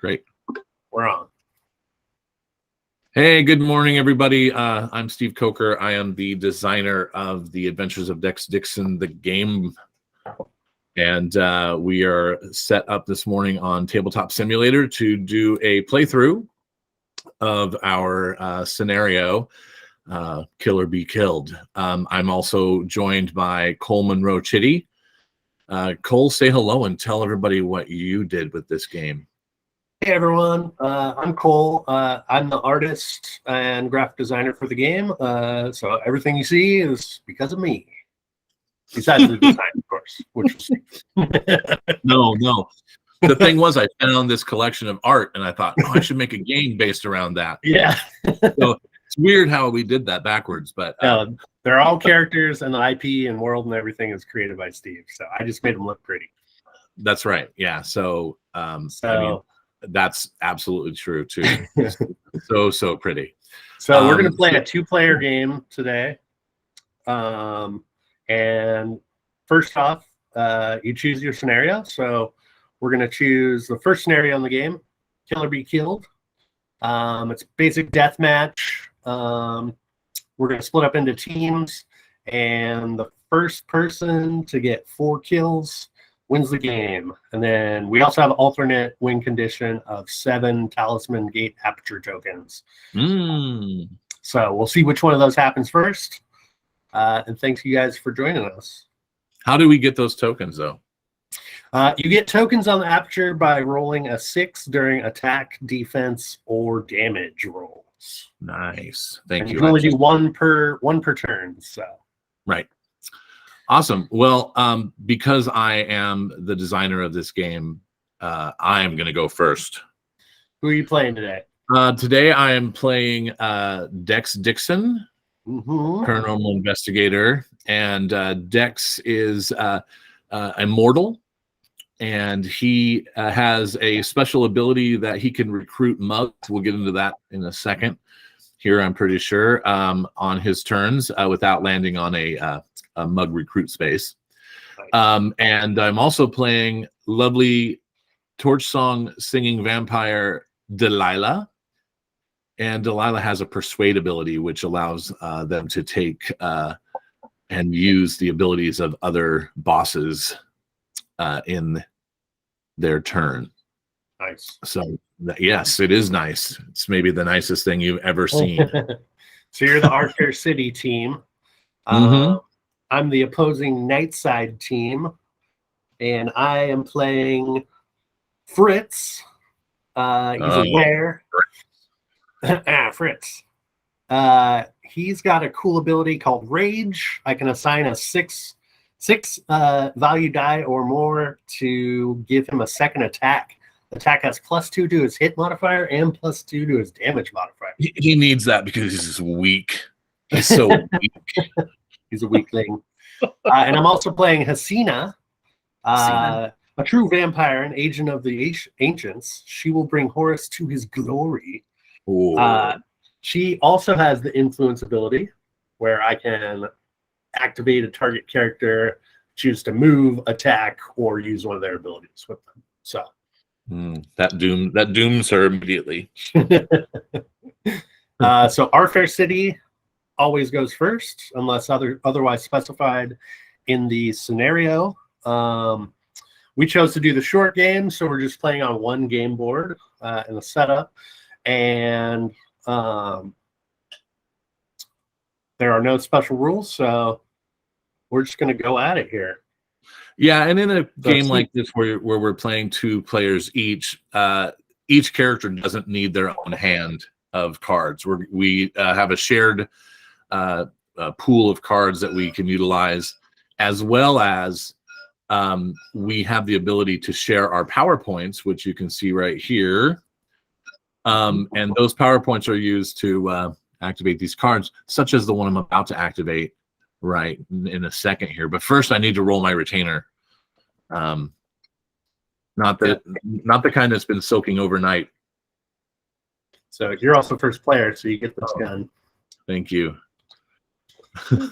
Great. We're on. Hey, good morning, everybody. I'm Steve Coker. I am the designer of The Adventures of Dex Dixon, the game. And we are set up this morning on Tabletop Simulator to do a playthrough of our scenario, Kill or Be Killed. I'm also joined by Cole Munro-Chitty. Cole, say hello and tell everybody what you did with this game. Hey everyone, I'm Cole. I'm the artist and graphic designer for the game. So everything you see is because of me. Besides the design, of course. Which was... No. The thing was, I found this collection of art, and I thought, oh, I should make a game based around that. Yeah. So it's weird how we did that backwards, but they're all characters, and the IP and world and everything is created by Steve. So I just made them look pretty. That's right. Yeah. So, I mean, that's absolutely true too. so pretty. So we're gonna play a 2-player game today. And first off, you choose your scenario. So we're gonna choose the first scenario in the game, Kill or Be Killed. It's basic deathmatch. We're gonna split up into teams, and the first person to get 4 kills wins the game. And then we also have an alternate win condition of 7 talisman gate aperture tokens. So we'll see which one of those happens first. And thanks you guys for joining us. How do we get those tokens though? You get tokens on the aperture by rolling a 6 during attack, defense, or damage rolls. Nice. Thank you. You can only do one per turn. So right. Awesome. Well, because I am the designer of this game, I am going to go first. Who are you playing today? Today I am playing Dex Dixon, paranormal investigator, and Dex is immortal, and he has a special ability that he can recruit mugs. We'll get into that in a second. Here, I'm pretty sure on his turns without landing on a mug recruit space. And I'm also playing lovely torch song singing vampire Delilah. And Delilah has a persuade ability, which allows them to take and use the abilities of other bosses in their turn. Nice. So, yes, it is nice. It's maybe the nicest thing you've ever seen. So you're the Archer City team. I'm the opposing Nightside team, and I am playing Fritz. He's a bear. Fritz. He's got a cool ability called Rage. I can assign a 6 value die or more to give him a second attack. The attack has +2 to his hit modifier and +2 to his damage modifier. He needs that because he's weak. He's so weak. He's a weakling. And I'm also playing Hasina, a true vampire, an agent of the ancients. She will bring Horus to his glory. She also has the influence ability, where I can activate a target character, choose to move, attack, or use one of their abilities with them. So that dooms her immediately. So our fair city always goes first, unless otherwise specified in the scenario. We chose to do the short game, so we're just playing on one game board in the setup, and there are no special rules, so we're just going to go at it here. Yeah, and in a game like this where we're playing 2 players each character doesn't need their own hand of cards. We have a shared pool of cards that we can utilize, as well as we have the ability to share our PowerPoints, which you can see right here. And those PowerPoints are used to activate these cards, such as the one I'm about to activate right in a second here. But first, I need to roll my retainer. Not the kind that's been soaking overnight. So you're also first player, so you get this gun. Thank you. I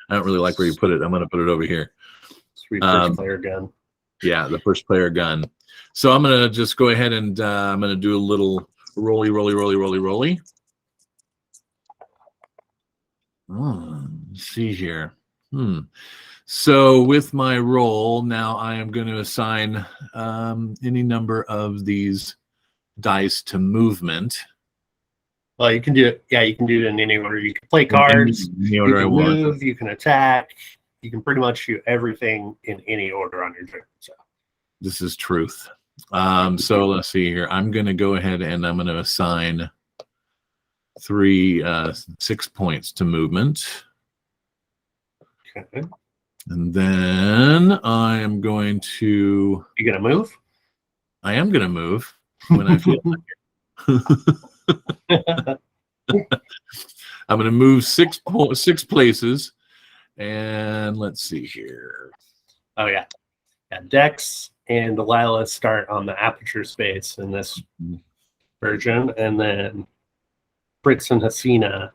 don't really like where you put it. I'm going to put it over here. Sweet first player gun. Yeah, the first player gun. So I'm gonna just go ahead and I'm gonna do a little rolly. Let's see here. So with my roll, now I am going to assign any number of these dice to movement. Well, you can do it. Yeah, you can do it in any order. You can play cards. Any order you I can want. move. You can attack. You can pretty much do everything in any order on your turn. So this is truth. So let's see here. I'm going to go ahead and I'm going to assign 6 points to movement. Okay. And then I am going to... You going to move? I am going to move when I feel like it. I'm going to move 6 places. And let's see here. Oh, yeah. Dex and Delilah start on the aperture space in this version. And then Fritz and Hasina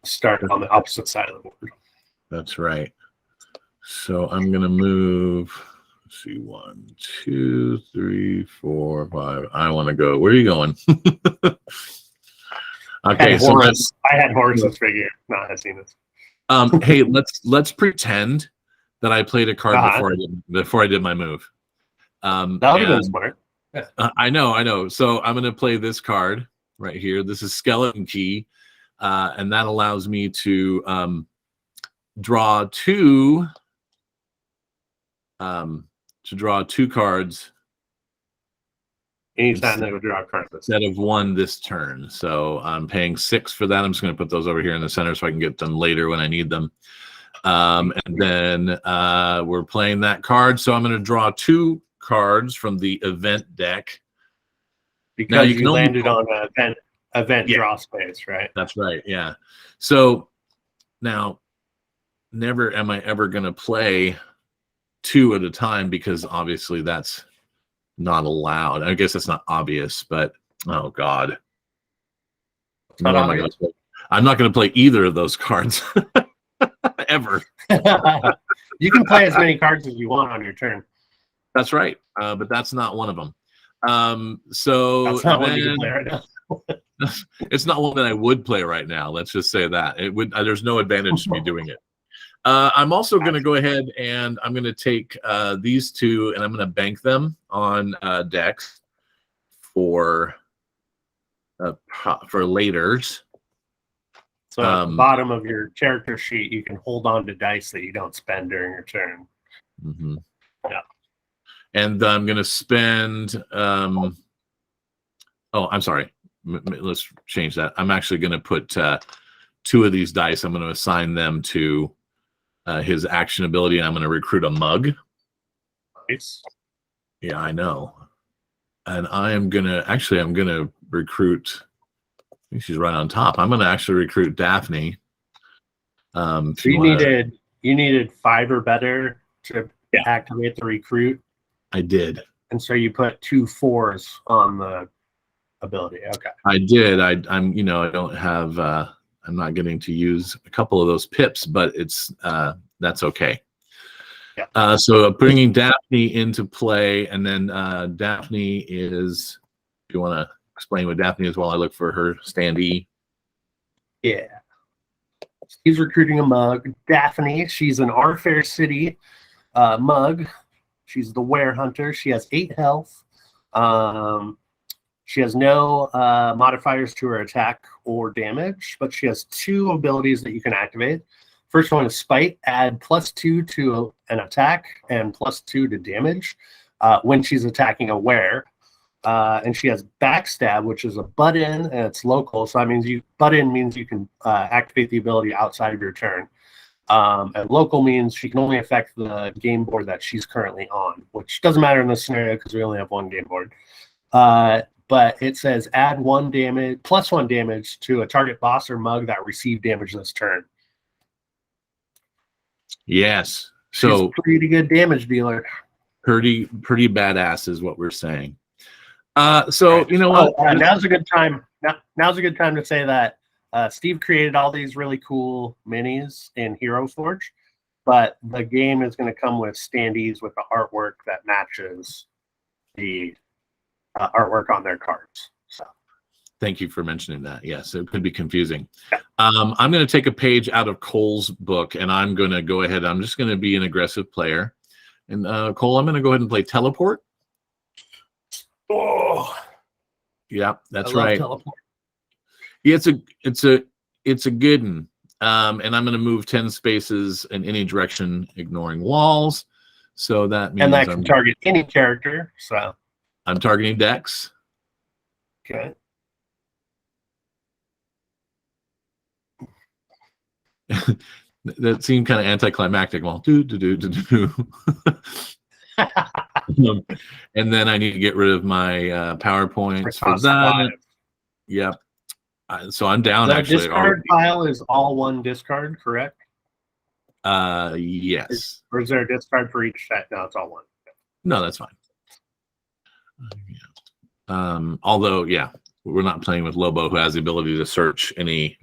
start on the opposite side of the board. That's right. So I'm going to move, let's see, 1, 2, 3, 4, 5. I want to go. Where are you going? Okay, so I had Horace's figure, not Hasina's. Hey, let's pretend that I played a card before I did my move. That would have been smart. Yeah. I know. So I'm going to play this card right here. This is Skeleton Key, and that allows me to draw two cards. Anytime they would draw a card instead of one this turn. So I'm paying 6 for that. I'm just going to put those over here in the center so I can get them later when I need them. And then we're playing that card. So I'm going to draw 2 cards from the event deck. Because now you landed on an event draw space, right? That's right, yeah. So now, never am I ever going to play 2 at a time because obviously that's not allowed. I guess that's not obvious, but oh god, I'm not going to play either of those cards ever. You can play as many cards as you want on your turn. That's right, but that's not one of them. So that's not one you can play right now. It's not one that I would play right now. Let's just say that it would. There's no advantage to me doing it. I'm also going to go ahead and I'm going to take these 2 and I'm going to bank them on Dex for laters. So at the bottom of your character sheet, you can hold on to dice that you don't spend during your turn. Mm-hmm. Yeah. And I'm going to spend... oh, I'm sorry. Let's change that. I'm actually going to put 2 of these dice. I'm going to assign them to his action ability, and I'm going to recruit a mug. Nice. Yeah, I know. And I am going to... Actually, I'm going to recruit... I think she's right on top. I'm going to actually recruit Daphne. So you needed 5 or better to activate the recruit. I did. And so you put 2 4s on the ability. Okay. I did. I'm I don't have I'm not getting to use a couple of those pips, but it's that's okay. Yeah. So bringing Daphne into play, and then Daphne is. Do you want to explain what Daphne is while I look for her standee? Yeah. He's recruiting a mug. Daphne, she's an Our Fair City mug. She's the Were Hunter. She has 8 health. She has no modifiers to her attack or damage, but she has 2 abilities that you can activate. First one is Spite, add +2 to an attack and +2 to damage when she's attacking a Were. And she has Backstab, which is a butt-in, and it's local. So that means butt-in means you can activate the ability outside of your turn. And local means she can only affect the game board that she's currently on, which doesn't matter in this scenario because we only have 1 game board. But it says add +1 damage to a target boss or mug that received damage this turn. Yes. So she's a pretty good damage dealer. Pretty badass is what we're saying. So you know what? Now's a good time. Now's a good time to say that Steve created all these really cool minis in Hero Forge. but the game is going to come with standees with the artwork that matches the artwork on their cards. So. Thank you for mentioning that. Yes, it could be confusing. I'm going to take a page out of Cole's book, and I'm going to go ahead. I'm just going to be an aggressive player. And Cole, I'm going to go ahead and play Teleport. Oh, yeah, that's I love right. Teleport. Yeah, it's a good one. And I'm going to move 10 spaces in any direction, ignoring walls. So that means I can target any character. So I'm targeting Dex. Okay. That seemed kind of anticlimactic. Well, and then I need to get rid of my PowerPoints for that. Yep. So I'm down. The actually. Discard pile is all one discard, correct? Yes. Or is there a discard for each set? No, it's all one. No, that's fine. Although, yeah, we're not playing with Lobo, who has the ability to search any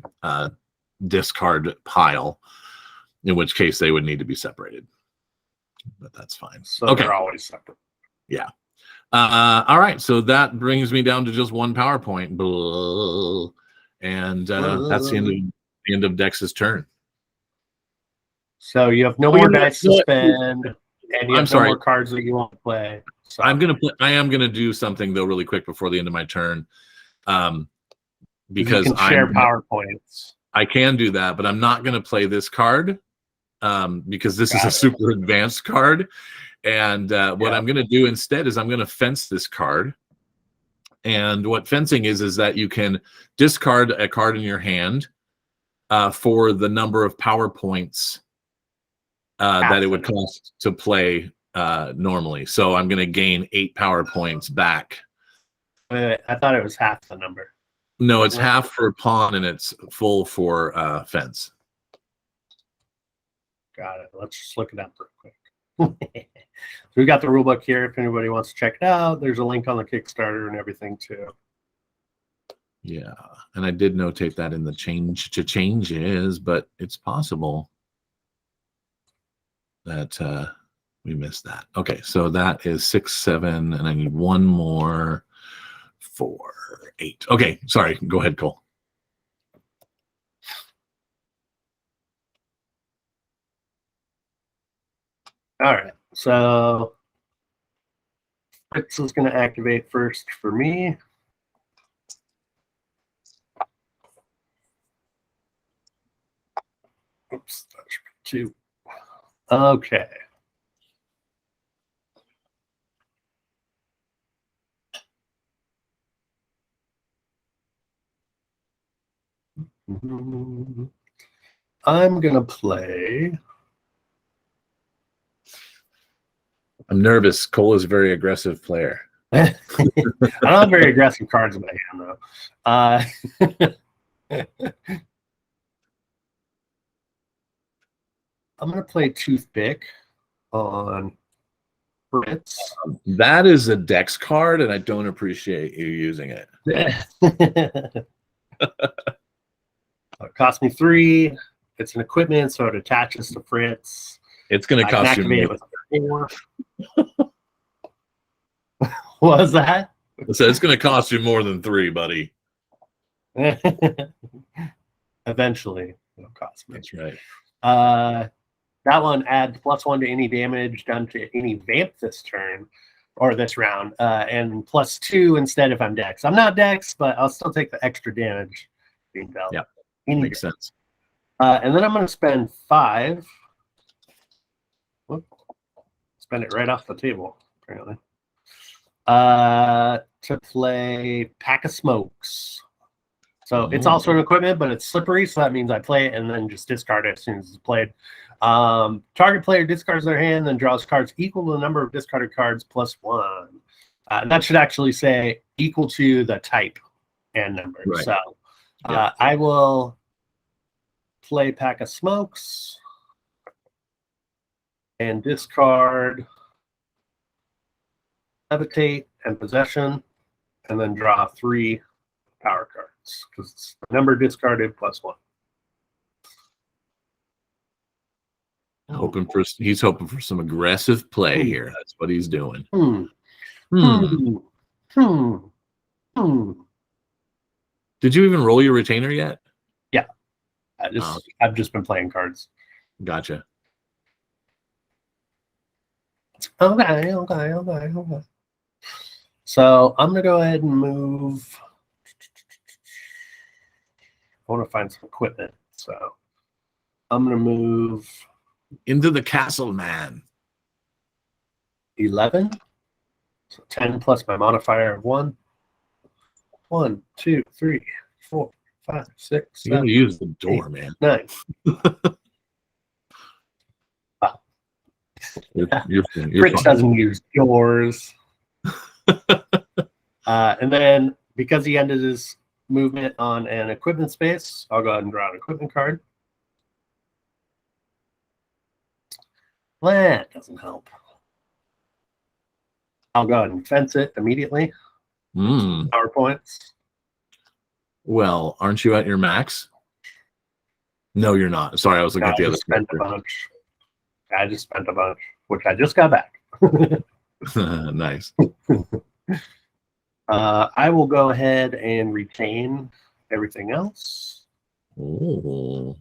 discard pile, in which case they would need to be separated. But that's fine. So okay. They're always separate. Yeah. All right. So that brings me down to just one PowerPoint. And that's the end of Dex's turn. So you have no more dice to spend, and you have no more cards that you want to play. So. I am gonna do something though really quick before the end of my turn. Because you can share PowerPoints. I can do that, but I'm not gonna play this card because this is a super advanced card. And what I'm gonna do instead is I'm gonna fence this card. And what fencing is that you can discard a card in your hand for the number of PowerPoints that it would cost to play normally. So I'm going to gain 8 PowerPoints back. Wait, I thought it was half the number. No, it's half for pawn and it's full for fence. Got it. Let's just look it up real quick. So we got the rule book here if anybody wants to check it out. There's a link on the Kickstarter and everything too. Yeah, and I did notate that in the changes, but it's possible that we missed that. Okay, so that is 6, 7, and I need one more 4, 8. Okay, sorry. Go ahead, Cole. All right, so Fritz is going to activate first for me. Oops, that should be 2. Okay. I'm going to play. I'm nervous. Cole is a very aggressive player. I don't have very aggressive cards in my hand, though. I'm going to play Toothpick on Fritz. That is a Dex card, and I don't appreciate you using it. It cost me 3. It's an equipment, so it attaches to Fritz. It's going to cost you more. What was that? So it's going to cost you more than 3, buddy. Eventually, it'll cost me. That's right. That one adds +1 to any damage done to any vamp this turn or this round, and +2 instead if I'm Dex. I'm not Dex, but I'll still take the extra damage being dealt. Yeah, makes sense. And then I'm going to spend 5. Whoop. Spend it right off the table, apparently. To play Pack of Smokes. So it's also an equipment, but it's slippery, so that means I play it and then just discard it as soon as it's played. Target player discards their hand, then draws cards equal to the number of discarded cards +1. That should actually say equal to the type and number. Right. So I will play Pack of Smokes and discard Levitate and Possession, and then draw 3 power cards because it's the number discarded +1. He's hoping for some aggressive play here. That's what he's doing. Did you even roll your retainer yet? Yeah. I've just been playing cards. Gotcha. Okay. So I'm gonna go ahead and move. I want to find some equipment, so I'm gonna move into the castle, man. 11. So 10 plus my modifier of 1. 1, 2, 3, 4, 5, 6, 7. You use the door, 8, man. 9. You're Fritz doesn't use doors. And then because he ended his movement on an equipment space, I'll go ahead and draw an equipment card. That doesn't help. I'll go ahead and fence it immediately. Power points. Well, aren't you at your max? No, you're not. Sorry, I was looking at the other. I just spent a bunch, which I just got back. Nice. I will go ahead and retain everything else. Oh,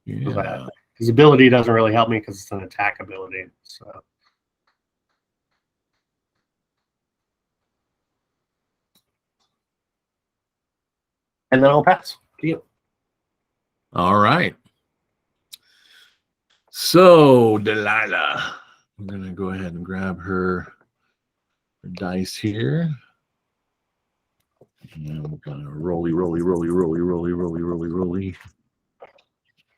yeah. His ability doesn't really help me because it's an attack ability. So. And then I'll pass to you. All right. So, Delilah, I'm going to go ahead and grab her dice here. And we're going to rolly.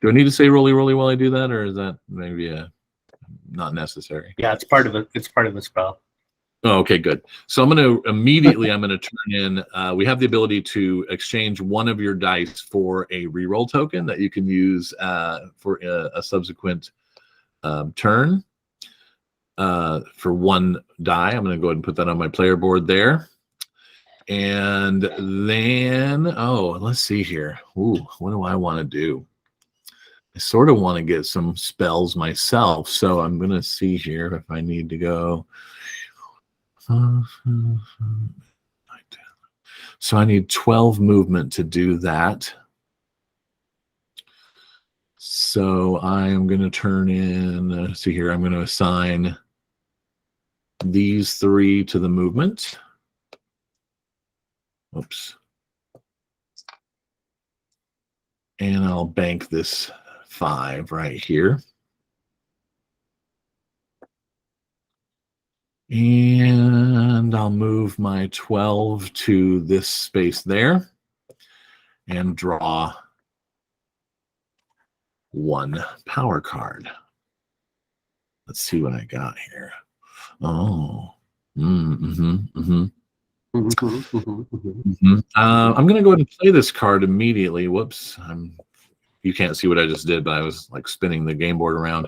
Do I need to say rolly while I do that, or is that maybe not necessary? Yeah, it's part of it. It's part of the spell. Oh, okay, good. So I'm going to immediately turn in. We have the ability to exchange one of your dice for a reroll token that you can use for a subsequent turn. For one die, I'm going to go ahead and put that on my player board there. And then, let's see here. Ooh, what do I want to do? I sort of want to get some spells myself, so I'm going to see here if I need to go. So I need 12 movement to do that. So I am going to turn in, see here, I'm going to assign these 3 to the movement. Oops. And I'll bank this 5 right here. And I'll move my 12 to this space there and draw 1 power card. Let's see what I got here. Oh. I'm going to go ahead and play this card immediately. Whoops. You can't see what I just did, but I was like spinning the game board around.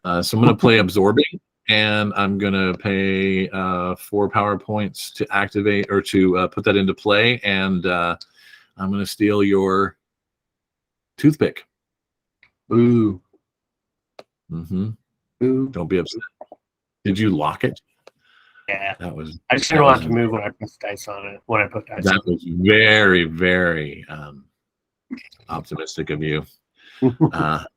So I'm going to play Absorbing, and I'm going to pay 4 power points to activate or to put that into play. And I'm going to steal your toothpick. Ooh. Ooh. Don't be upset. Did you lock it? Yeah. That was. I just didn't want to move when I put dice on it. When I put dice. That was very, very optimistic of you. Glad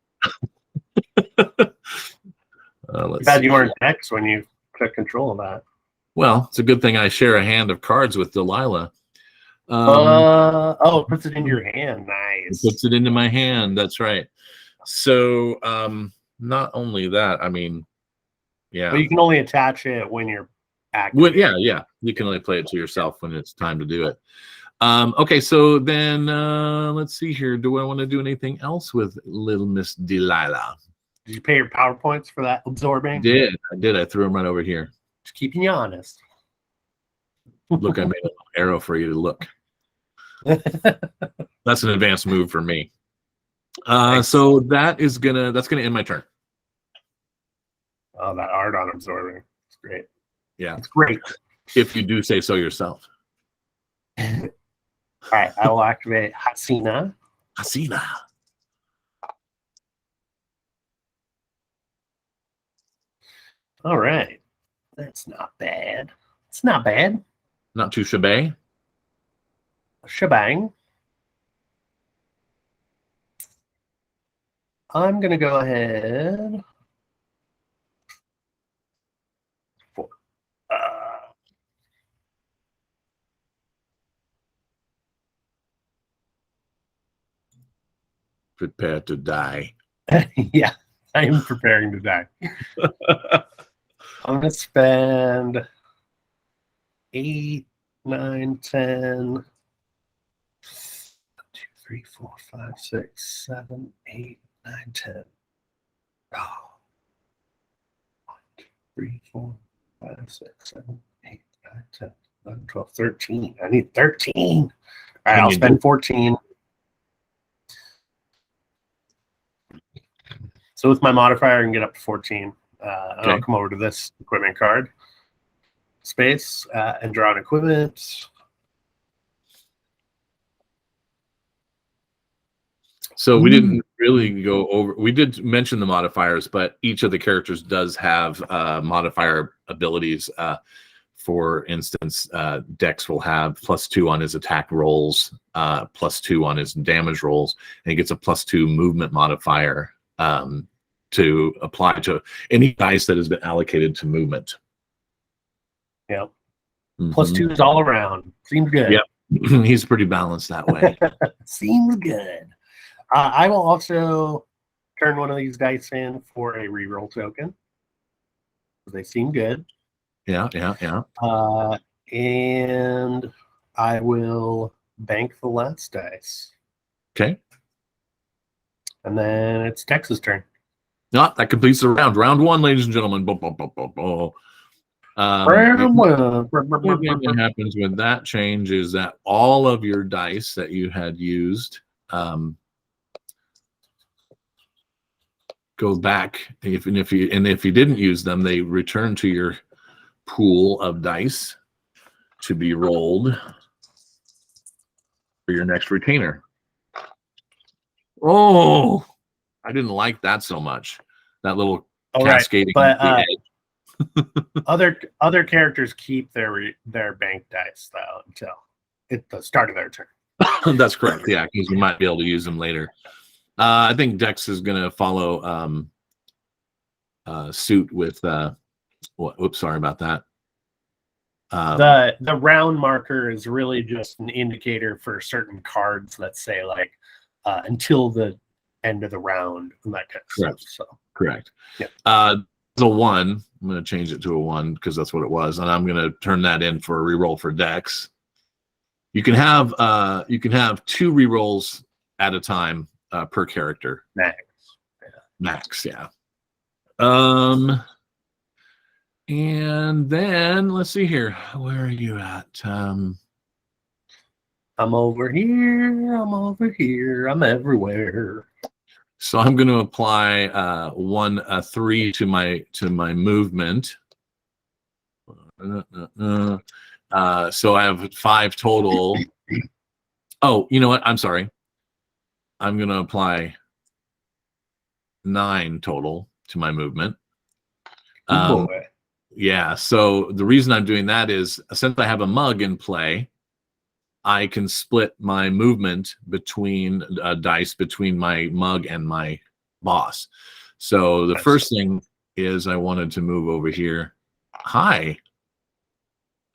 you weren't Dex when you took control of that. Well, it's a good thing I share a hand of cards with Delilah. It puts it into your hand. Nice. It puts it into my hand. That's right. So, not only that, I mean, yeah. But you can only attach it when you're active. Yeah. You can only play it to yourself when it's time to do it. Okay, so then let's see here. Do I want to do anything else with Little Miss Delilah? Did you pay your power points for that absorbing? I did. I threw them right over here. Just keeping you honest. Look, I made an arrow for you to look. That's an advanced move for me. So that's gonna end my turn. Oh, that art on absorbing. It's great. Yeah. It's great. If you do say so yourself. All right, I will activate Hasina. All right. That's not bad. It's not bad. Not too shabby. Shebang. I'm going to go ahead. Prepare to die. Yeah, I am preparing to die. I'm going to spend 8, 9, 10, 1, 2, 3, 4, 5, 6, 7, 8, 9, 10. Oh. 1, 2, 3, 4, 5, 6, 7, 8, 9, 10, 11, 12, 13. I need 13. All right, I'll spend 14. So with my modifier, I can get up to 14. And I'll come over to this equipment card space and draw an equipment. So we didn't really go over. We did mention the modifiers, but each of the characters does have modifier abilities. For instance, Dex will have +2 on his attack rolls, +2 on his damage rolls, and he gets a +2 movement modifier to apply to any dice that has been allocated to movement. Yeah. +2 is all around. Seems good. Yep. He's pretty balanced that way. Seems good. I will also turn one of these dice in for a reroll token. They seem good. Yeah. And I will bank the last dice. Okay. And then it's Dex's turn. No, that completes the round. Round 1, ladies and gentlemen. Round 1. What happens with that change is that all of your dice that you had used go back. If you didn't use them, they return to your pool of dice to be rolled for your next retainer. Oh, I didn't like that so much. That little cascading. Right. But other characters keep their bank dice though until at the start of their turn. That's correct. Yeah, because you might be able to use them later. I think Dex is going to follow suit with. Whoops, sorry about that. The round marker is really just an indicator for certain cards that say like until the end of the round and that kind of correct. stuff. So correct. Yeah. It's a 1. I'm going to change it to a 1 because that's what it was, and I'm going to turn that in for a reroll for Dex. You can have 2 rerolls at a time per character. Max, yeah. And then let's see here. Where are you at? I'm over here. I'm over here. I'm everywhere. So I'm going to apply 3 to my movement. So I have 5 total. Oh, you know what? I'm sorry. I'm going to apply 9 total to my movement. Yeah. So the reason I'm doing that is since I have a mug in play, I can split my movement between dice between my mug and my boss. So the first thing is I wanted to move over here. Hi.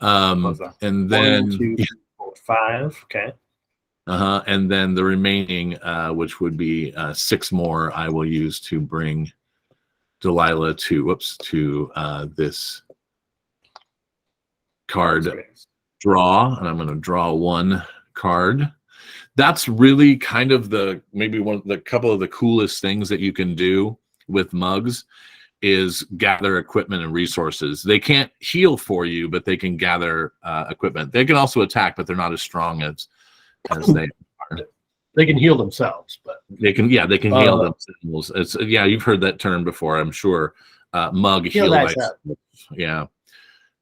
And then 1, 2, 3, 4, 5. Okay. And then the remaining, which would be 6 more, I will use to bring Delilah to this card draw, and I'm going to draw 1 card. That's really kind of maybe one of the couple of the coolest things that you can do with mugs is gather equipment and resources. They can't heal for you, but they can gather equipment. They can also attack, but they're not as strong as they are. They can heal themselves, but they can heal themselves. It's you've heard that term before, I'm sure. Mug heal thyself. Yeah.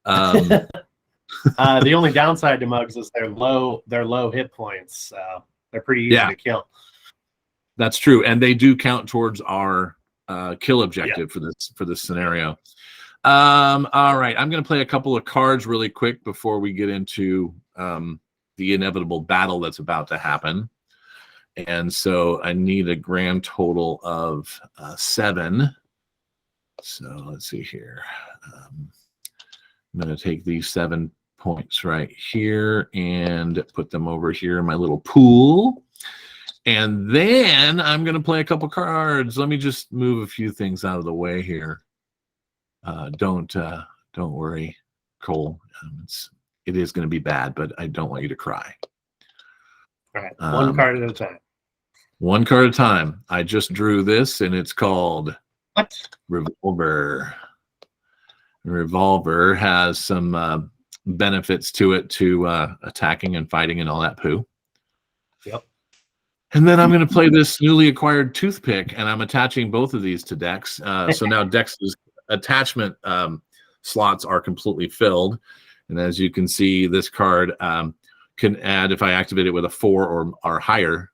The only downside to mugs is they're low hit points, so they're pretty easy to kill. That's true, and they do count towards our kill objective for this scenario. All right. I'm going to play a couple of cards really quick before we get into the inevitable battle that's about to happen. And so I need a grand total of 7. So let's see here. I'm going to take these 7 points right here and put them over here in my little pool. And then I'm going to play a couple cards. Let me just move a few things out of the way here. Don't worry, Cole. It is going to be bad, but I don't want you to cry. All right, one card at a time. One card at a time. I just drew this, and it's called what? Revolver. Revolver has some benefits to it to attacking and fighting and all that poo. Yep. And then I'm going to play this newly acquired toothpick, and I'm attaching both of these to Dex. So now Dex's attachment slots are completely filled. And as you can see, this card can add, if I activate it with a 4 or higher,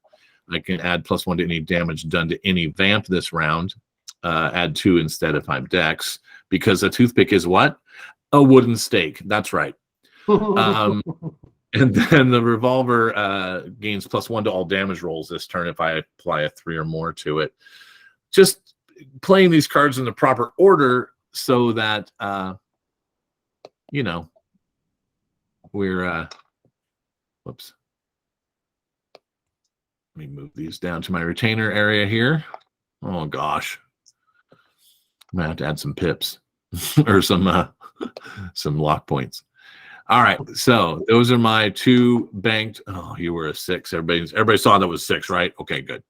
I can add +1 to any damage done to any vamp this round. Add 2 instead if I'm Dex, because a toothpick is what? A wooden stake. That's right. And then the revolver gains +1 to all damage rolls this turn if I apply a 3 or more to it. Just playing these cards in the proper order so that, you know, we're, whoops. Let me move these down to my retainer area here. Oh, gosh. I'm going to have to add some pips or some lock points. All right, so those are my 2 banked. Oh, you were a 6. Everybody saw that was 6, right? Okay, good.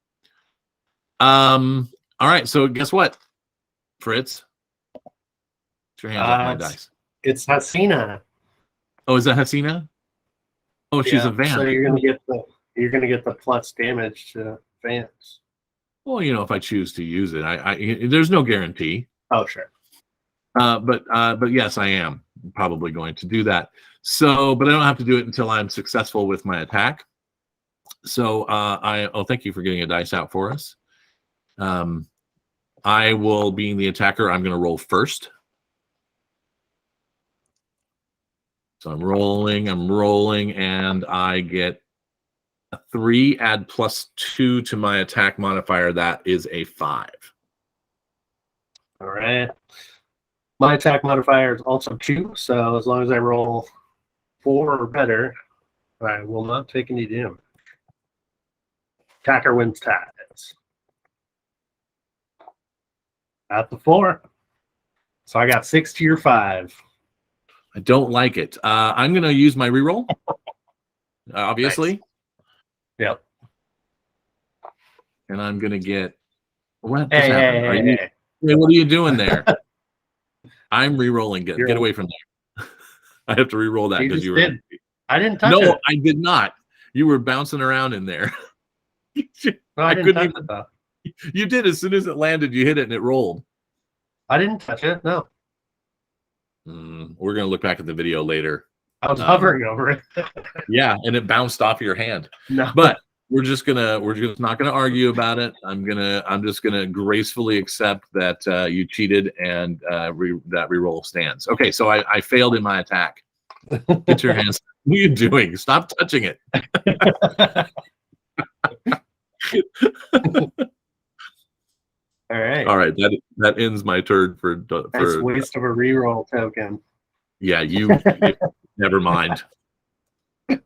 All right, so guess what, Fritz? Put your hands off my dice. It's Hasina. Oh, is that Hasina? Oh, she's a vamp. So you're gonna get the plus damage to vamps. Well, you know, if I choose to use it, there's no guarantee. Oh, sure. But yes, I am probably going to do that. So, but I don't have to do it until I'm successful with my attack. So, thank you for getting a dice out for us. I will, being the attacker, I'm going to roll first. So I'm rolling, and I get a 3, add +2 to my attack modifier. That is a 5. All right. My attack modifier is also 2, so as long as I roll 4 or better, I will not take any damage. Attacker wins ties. At the 4. So I got 6 to your 5. I don't like it. I'm going to use my reroll, obviously. Nice. Yep. And I'm going to get... What Hey, what are you doing there? I'm re-rolling. Get away from there. I have to re-roll that because you were. I didn't touch it. No, I did not. You were bouncing around in there. No, I didn't touch it, though. You did. As soon as it landed, you hit it and it rolled. I didn't touch it. No. We're gonna look back at the video later. I was hovering over it. Yeah, and it bounced off your hand. No. But we're just not gonna argue about it. I'm just gonna gracefully accept that you cheated and that reroll stands. Okay, so I failed in my attack. Get your hands. What are you doing? Stop touching it. All right. That ends my turn for That's a waste of a reroll token. Yeah, you never mind.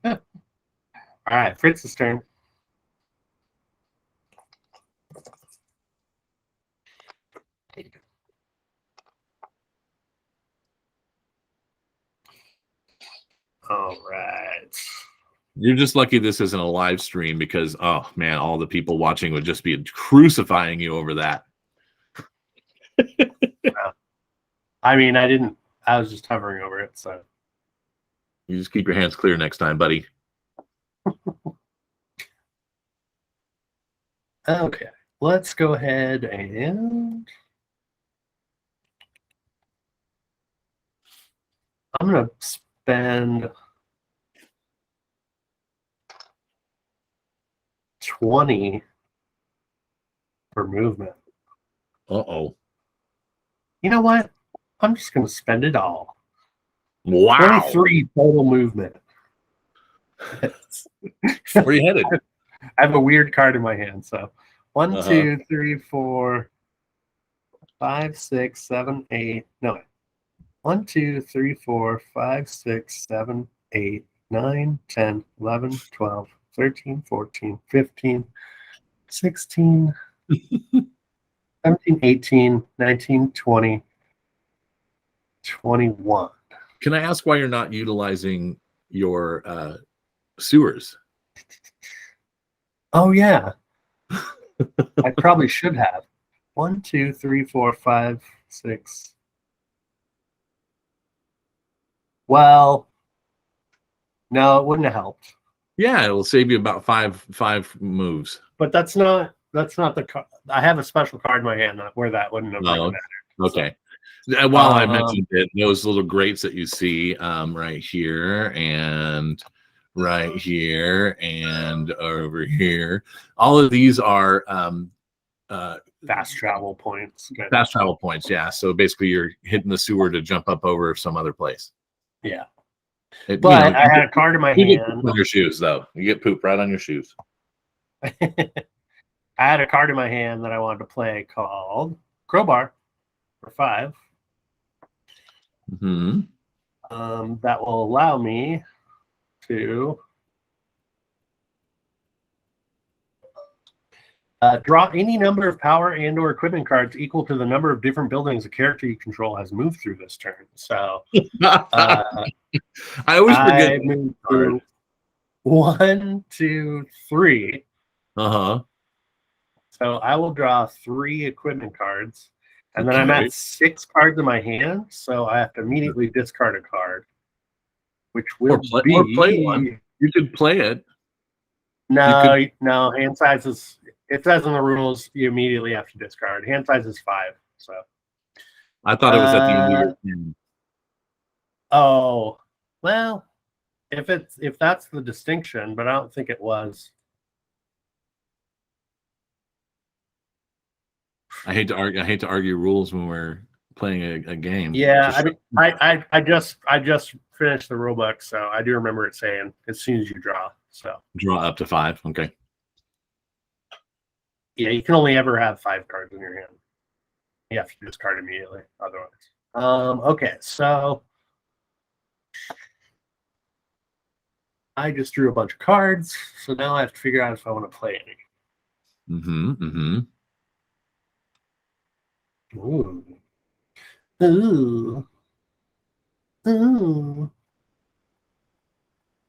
All right, Fritz's turn. All right. You're just lucky this isn't a live stream because, oh man, all the people watching would just be crucifying you over that. I mean, I was just hovering over it, so. You just keep your hands clear next time, buddy. Okay, let's go ahead and I'm going to spend 20 for movement. Uh-oh. You know what? I'm just going to spend it all. Wow. 23 total movement. Where are you headed? I have a weird card in my hand. So 1, 2, 3, 4, 5, 6, 7, 8. No. 1, 2, 3, 4, 5, 6, 7, 8, 9, 10, 11, 12, 13, 14, 15, 16, 17, 18, 19, 20, 21. Can I ask why you're not utilizing your sewers? Oh, yeah. I probably should have. 1, 2, 3, 4, 5, 6. Well, no, it wouldn't have helped. Yeah, it will save you about five moves. But that's not the card. I have a special card in my hand where that wouldn't have really mattered. Okay. While I mentioned it, those little grates that you see right here and right here and over here, all of these are fast travel points. Fast travel points, yeah. So basically, you're hitting the sewer to jump up over some other place. Yeah. But I had a card in my hand. On your shoes, though. You get poop right on your shoes. I had a card in my hand that I wanted to play called Crowbar for 5. Mm-hmm. That will allow me to draw any number of power and/or equipment cards equal to the number of different buildings a character you control has moved through this turn. So I always forget. Moved through 1, 2, 3. So I will draw 3 equipment cards, and then I'm at 6 cards in my hand, so I have to immediately discard a card, which will or play one. You could play it. No, hand size is. It says in the rules you immediately have to discard. Hand size is 5. So I thought it was at the end of your game. Oh, well, if that's the distinction, but I don't think it was. I hate to argue rules when we're playing a game. Yeah, I just finished the rule book, so I do remember it saying as soon as you draw. So draw up to 5. Okay. Yeah, you can only ever have 5 cards in your hand. You have to discard immediately, otherwise. Okay, so I just drew a bunch of cards, so now I have to figure out if I want to play any. Ooh. Ooh. Ooh.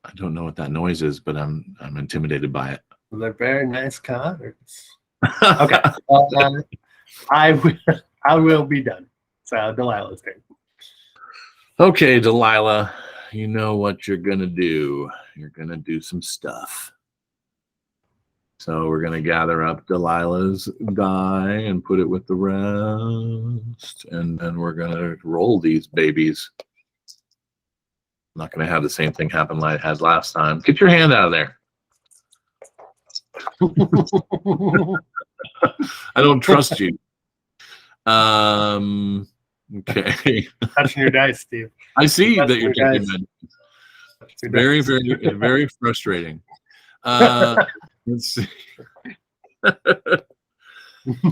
I don't know what that noise is, but I'm intimidated by it. They're very nice cards. Okay. I will be done. So Delilah's turn. Okay, Delilah, you know what you're gonna do. You're gonna do some stuff. So we're gonna gather up Delilah's die and put it with the rest, and then we're gonna roll these babies. I'm not gonna have the same thing happen like I had last time. Get your hand out of there. I don't trust you. Okay. Touching your dice, Steve. I see that you're touching my dice. Very, very, very frustrating. Let's see.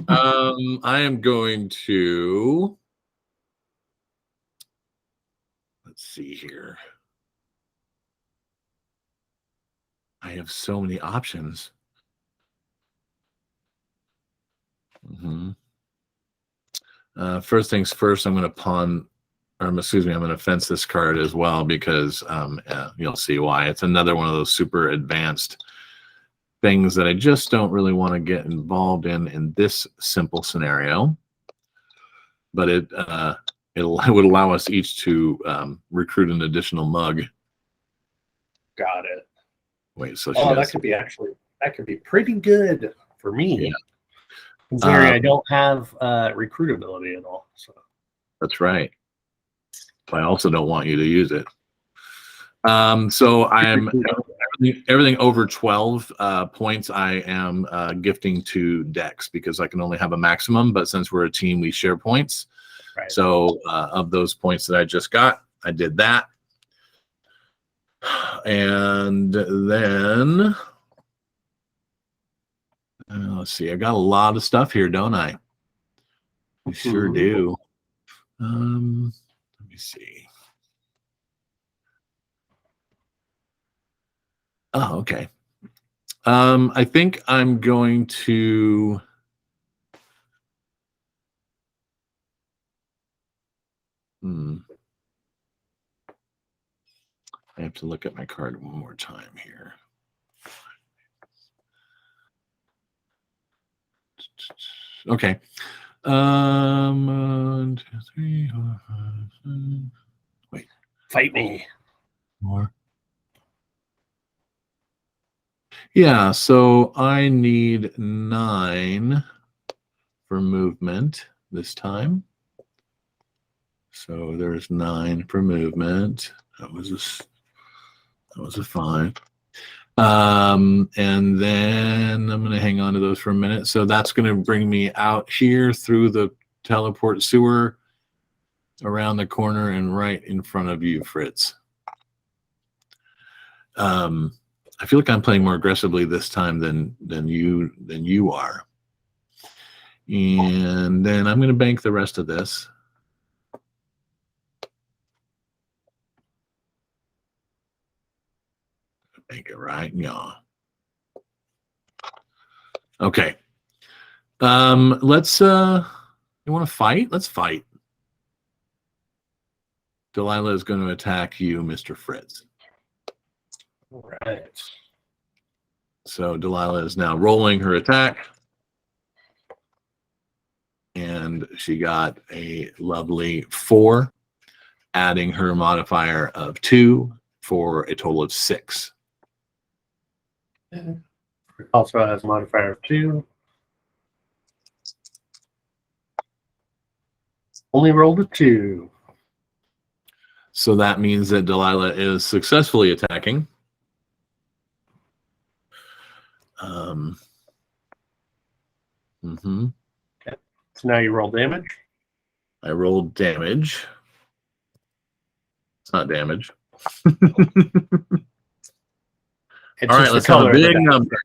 I am going to. Let's see here. I have so many options. First things first, I'm going to pawn, or excuse me, I'm going to fence this card as well because you'll see why. It's another one of those super advanced things that I just don't really want to get involved in this simple scenario. But it would allow us each to recruit an additional mug. Got it. Wait, so that could be pretty good for me. Yeah. Considering I don't have recruitability at all. So that's right. I also don't want you to use it. So I am everything over 12 points. I am gifting to Dex because I can only have a maximum. But since we're a team, we share points. Right. So of those points that I just got, I did that. And then let's see, I got a lot of stuff here, don't I? I sure do. Let me see. Oh, okay. I think I'm going to I have to look at my card one more time here. Okay. 1, 2, 3, 4, 5, 6. Wait. Fight me. More. Yeah, so I need 9 for movement this time. So there's 9 for movement. That was a 5. And then I'm going to hang on to those for a minute. So that's going to bring me out here through the teleport sewer, around the corner, and right in front of you, Fritz. I feel like I'm playing more aggressively this time than you are. And then I'm going to bank the rest of this. Make it right, yeah. Okay. Let's you want to fight? Let's fight. Delilah is going to attack you, Mr. Fritz. All right. So Delilah is now rolling her attack. And she got a lovely 4, adding her modifier of 2 for a total of 6. Also has a modifier of 2. Only rolled a 2. So that means that Delilah is successfully attacking. Okay. So now you roll damage. I rolled damage. It's not damage. All right, let's have a big number.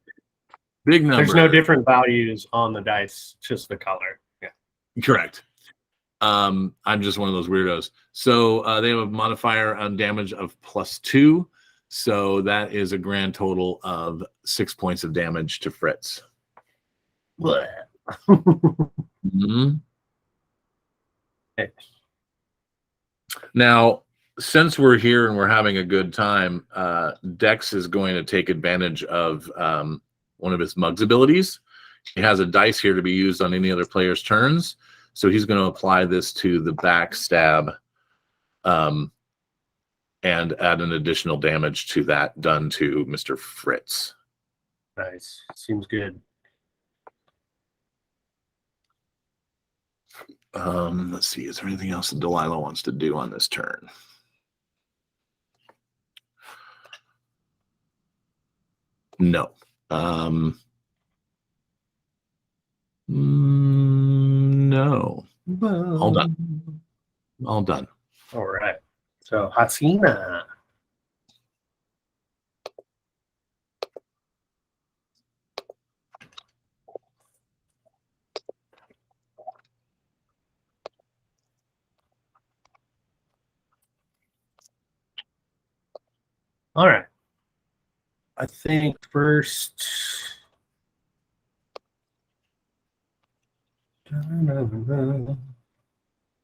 Big number. There's no different values on the dice, just the color. Yeah. Correct. I'm just one of those weirdos. So they have a modifier on damage of +2. So that is a grand total of 6 points of damage to Fritz. Okay. Now, since we're here and we're having a good time, Dex is going to take advantage of one of his Mug's abilities. He has a dice here to be used on any other player's turns. So he's going to apply this to the backstab and add an additional damage to that done to Mr. Fritz. Nice. Seems good. Let's see. Is there anything else that Delilah wants to do on this turn? No. No. All done. All done. All right. So Hasina. All right. I think first. I'm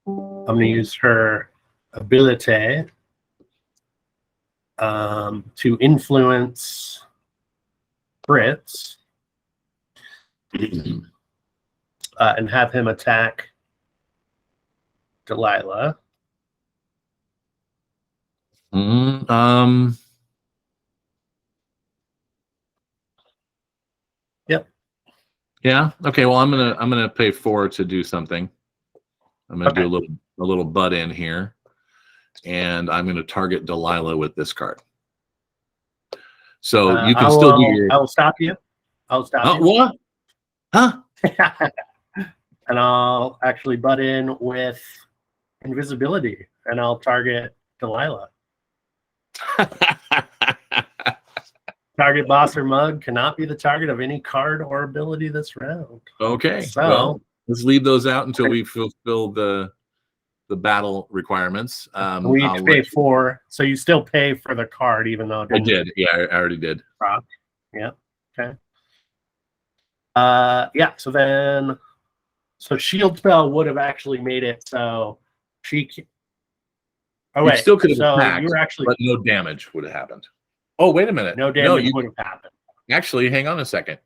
going to use her ability to influence Fritz and have him attack Delilah. Yep. Yeah. Okay. Well, I'm gonna pay 4 to do something. I'm gonna do a little butt in here, and I'm gonna target Delilah with this card. So you can still do your. I'll stop you. I'll stop you. What? Huh? And I'll actually butt in with invisibility, and I'll target Delilah. Target boss or mug cannot be the target of any card or ability this round. Okay. So well, let's leave those out until we fulfill the battle requirements. we each pay 4, so you still pay for the card, even though I did. Yeah, I already did. Yeah. Okay. Yeah. So shield spell would have actually made it so she. Oh wait. You still could have so attacked, you were actually, but no damage would have happened. Oh, wait a minute. No damage would have happened. Actually, hang on a second.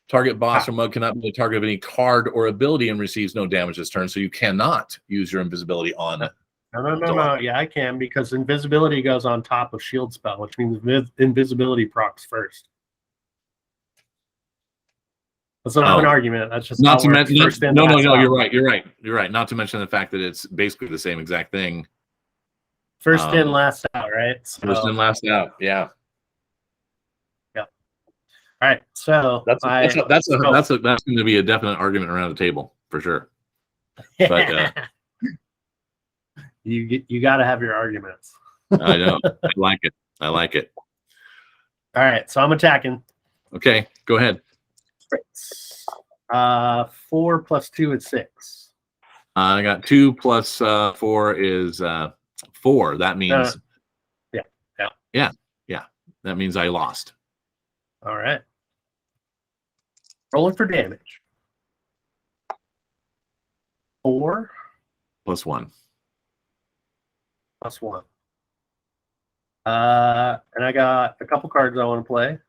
Target boss or mug cannot be the target of any card or ability and receives no damage this turn, so you cannot use your invisibility on it. No. Yeah, I can, because invisibility goes on top of shield spell, which means invisibility procs first. That's not an argument. That's just not to mention. No. You're right. You're right. Not to mention the fact that it's basically the same exact thing. First in, last out, right? So, first in, last out. Yeah. All right, so that's going to be a definite argument around the table for sure. But you got to have your arguments. I know. I like it. All right, so I'm attacking. Okay, go ahead. 4 plus 2 is 6. I got 2 plus 4 is 4. That means yeah. That means I lost. All right. Rolling for damage. 4 plus 1. Plus 1. And I got a couple cards I want to play.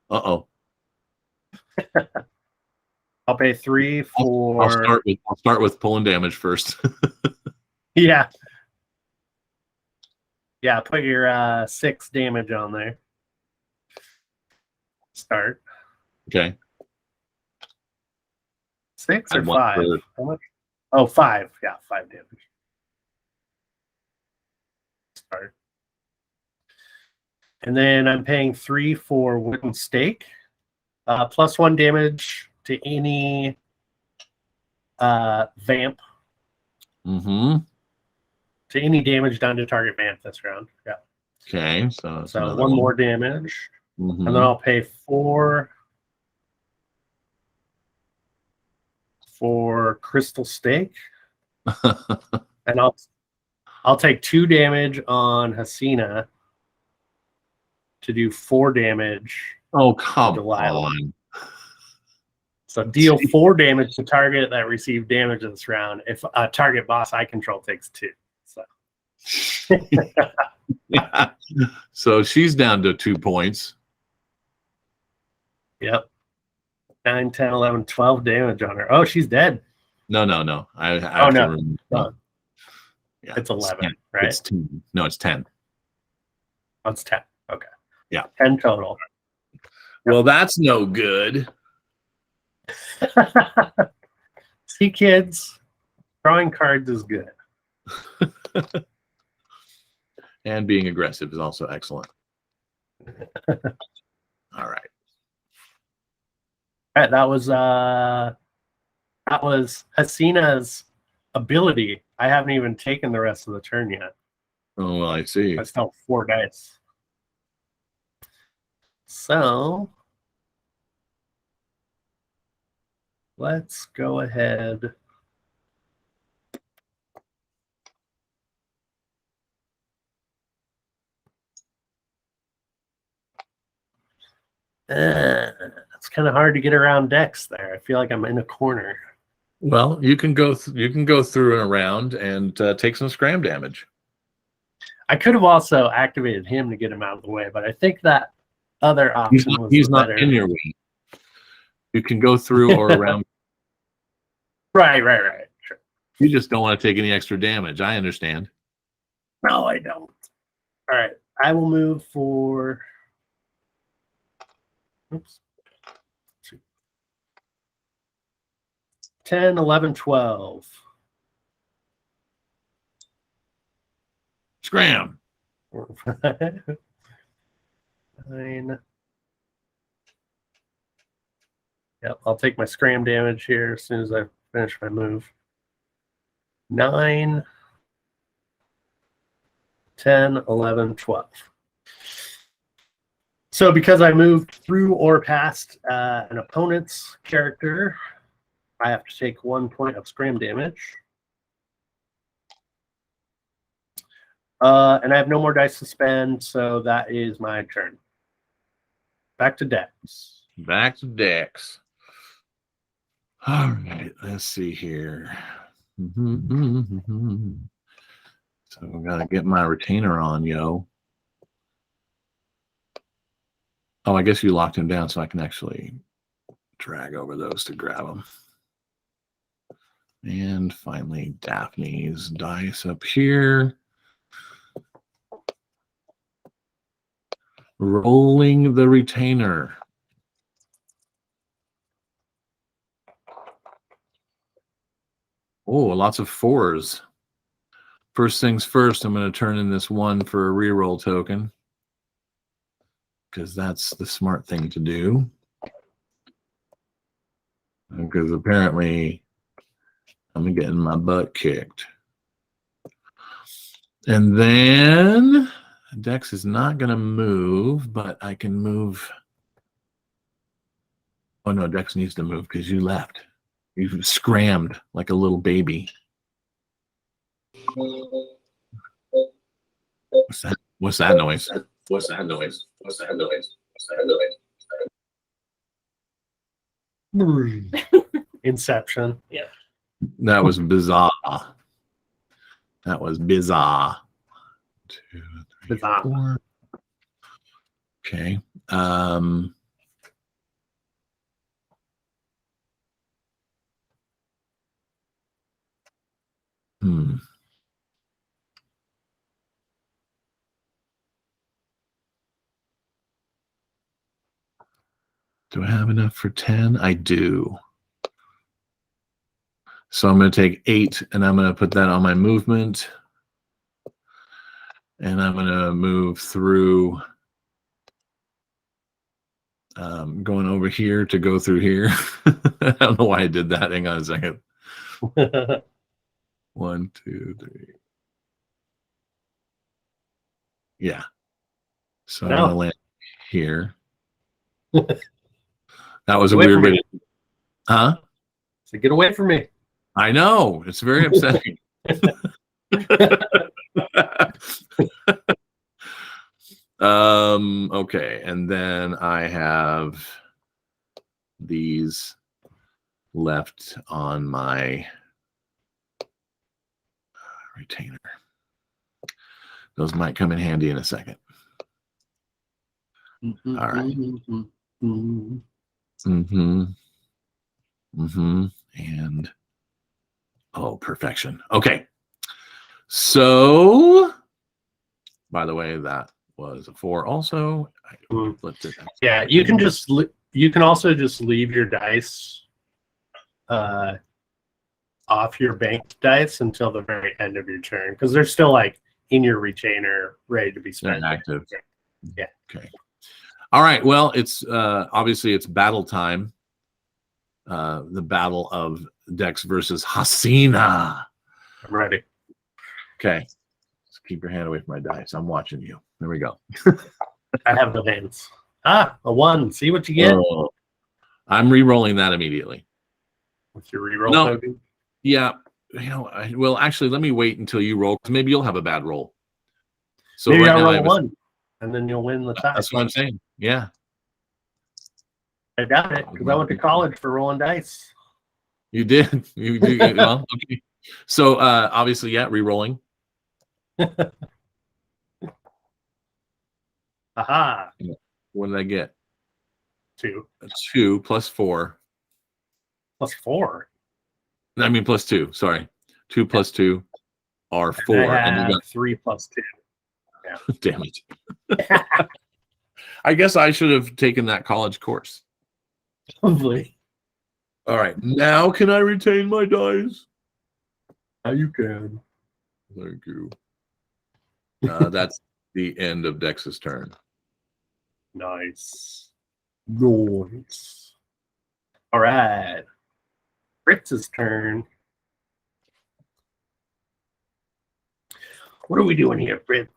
Uh-oh. I'll pay 3 for. I'll start with pulling damage first. Yeah. Yeah, put your 6 damage on there. Start. Okay. 6 or 5? How much? Oh, 5. Yeah, 5 damage. Start. And then I'm paying 3 for wooden stake. Plus 1 damage to any vamp. Mm-hmm. To any damage done to target vamp this round. Yeah. Okay. So 1 more damage. Mm-hmm. And then I'll pay 4 for crystal stake. And I'll take 2 damage on Hasina to do 4 damage. Oh, come on. So deal 4 damage to target that received damage this round. If a target boss I control takes 2. So so she's down to 2 points. Yep. 9, 10, 11, 12 damage on her. Oh, she's dead. No. No. Yeah, it's 11, right? It's 10. No, it's 10. Oh, it's 10. Okay. Yeah. 10 total. Well, that's no good. See, kids, drawing cards is good. And being aggressive is also excellent. All right. All right, that was Hasina's ability. I haven't even taken the rest of the turn yet. Oh, well, I see. I still have 4 dice. So let's go ahead. It's kind of hard to get around Dex there. I feel like I'm in a corner. Well, you can go through and around and take some scram damage. I could have also activated him to get him out of the way, but I think that other option he's not in your way. You can go through or around. Right. Sure. You just don't want to take any extra damage. I understand. No, I don't. All right. I will move for. Oops. 10, 11, 12. Scram. 9. Yep, I'll take my scram damage here as soon as I finish my move. 9. 10, 11, 12. So because I moved through or past an opponent's character, I have to take 1 point of scram damage. And I have no more dice to spend, so that is my turn. Back to Dex. Back to Dex. All right, let's see here. So I've got to get my retainer on, yo. Oh, I guess you locked him down so I can actually drag over those to grab them. And finally, Daphne's dice up here. Rolling the retainer. Oh, lots of 4s. First things first, I'm going to turn in this 1 for a reroll token, because that's the smart thing to do. Because apparently I'm getting my butt kicked. And then Dex is not going to move, but I can move. Oh, no, Dex needs to move because you left. You scrammed like a little baby. What's that? What's that noise? What's that noise? What's that noise? What's that noise? Inception. Yeah. That was bizarre. That was bizarre. 2, 3, Bizarre. 4. Okay. Do I have enough for 10? I do. So I'm going to take 8 and I'm going to put that on my movement. And I'm going to move through, going over here to go through here. I don't know why I did that. Hang on a second. 1, 2, 3. Yeah. So I'm going to land here. That was a weird way to... Huh? So get away from me. I know. It's very upsetting. Okay. And then I have these left on my retainer. Those might come in handy in a second. All right. And oh, perfection. Okay. So, by the way, that was a 4 also. I flipped it. Yeah, you can also just leave your dice off your banked dice until the very end of your turn, because they're still like in your retainer, ready to be spent. They're active. Yeah. Okay. All right. Well, it's obviously it's battle time. The battle of Dex versus Hasina. I'm ready. Okay. Just keep your hand away from my dice. I'm watching you. There we go. I have the hands. Ah, a 1. See what you get. Oh, I'm re-rolling that immediately. With your reroll token? Yeah. You know, well, actually, let me wait until you roll, because maybe you'll have a bad roll. So maybe right I'll now, roll 1, and then you'll win the tie. That's what I'm saying. Yeah. I got it, because I went to college for rolling dice. You did. You did. Well, okay. So obviously, yeah, re-rolling. Aha. What did I get? 2. A 2 plus 4. Plus 4. I mean, plus 2. Sorry. 2 plus 2 are 4. And you got 3 plus 2. Yeah. Damn it. I guess I should have taken that college course. Probably. All right. Now can I retain my dice? Now you can. Thank you. That's the end of Dex's turn. Nice. Nice. All right. Fritz's turn. What are we doing here, Fritz?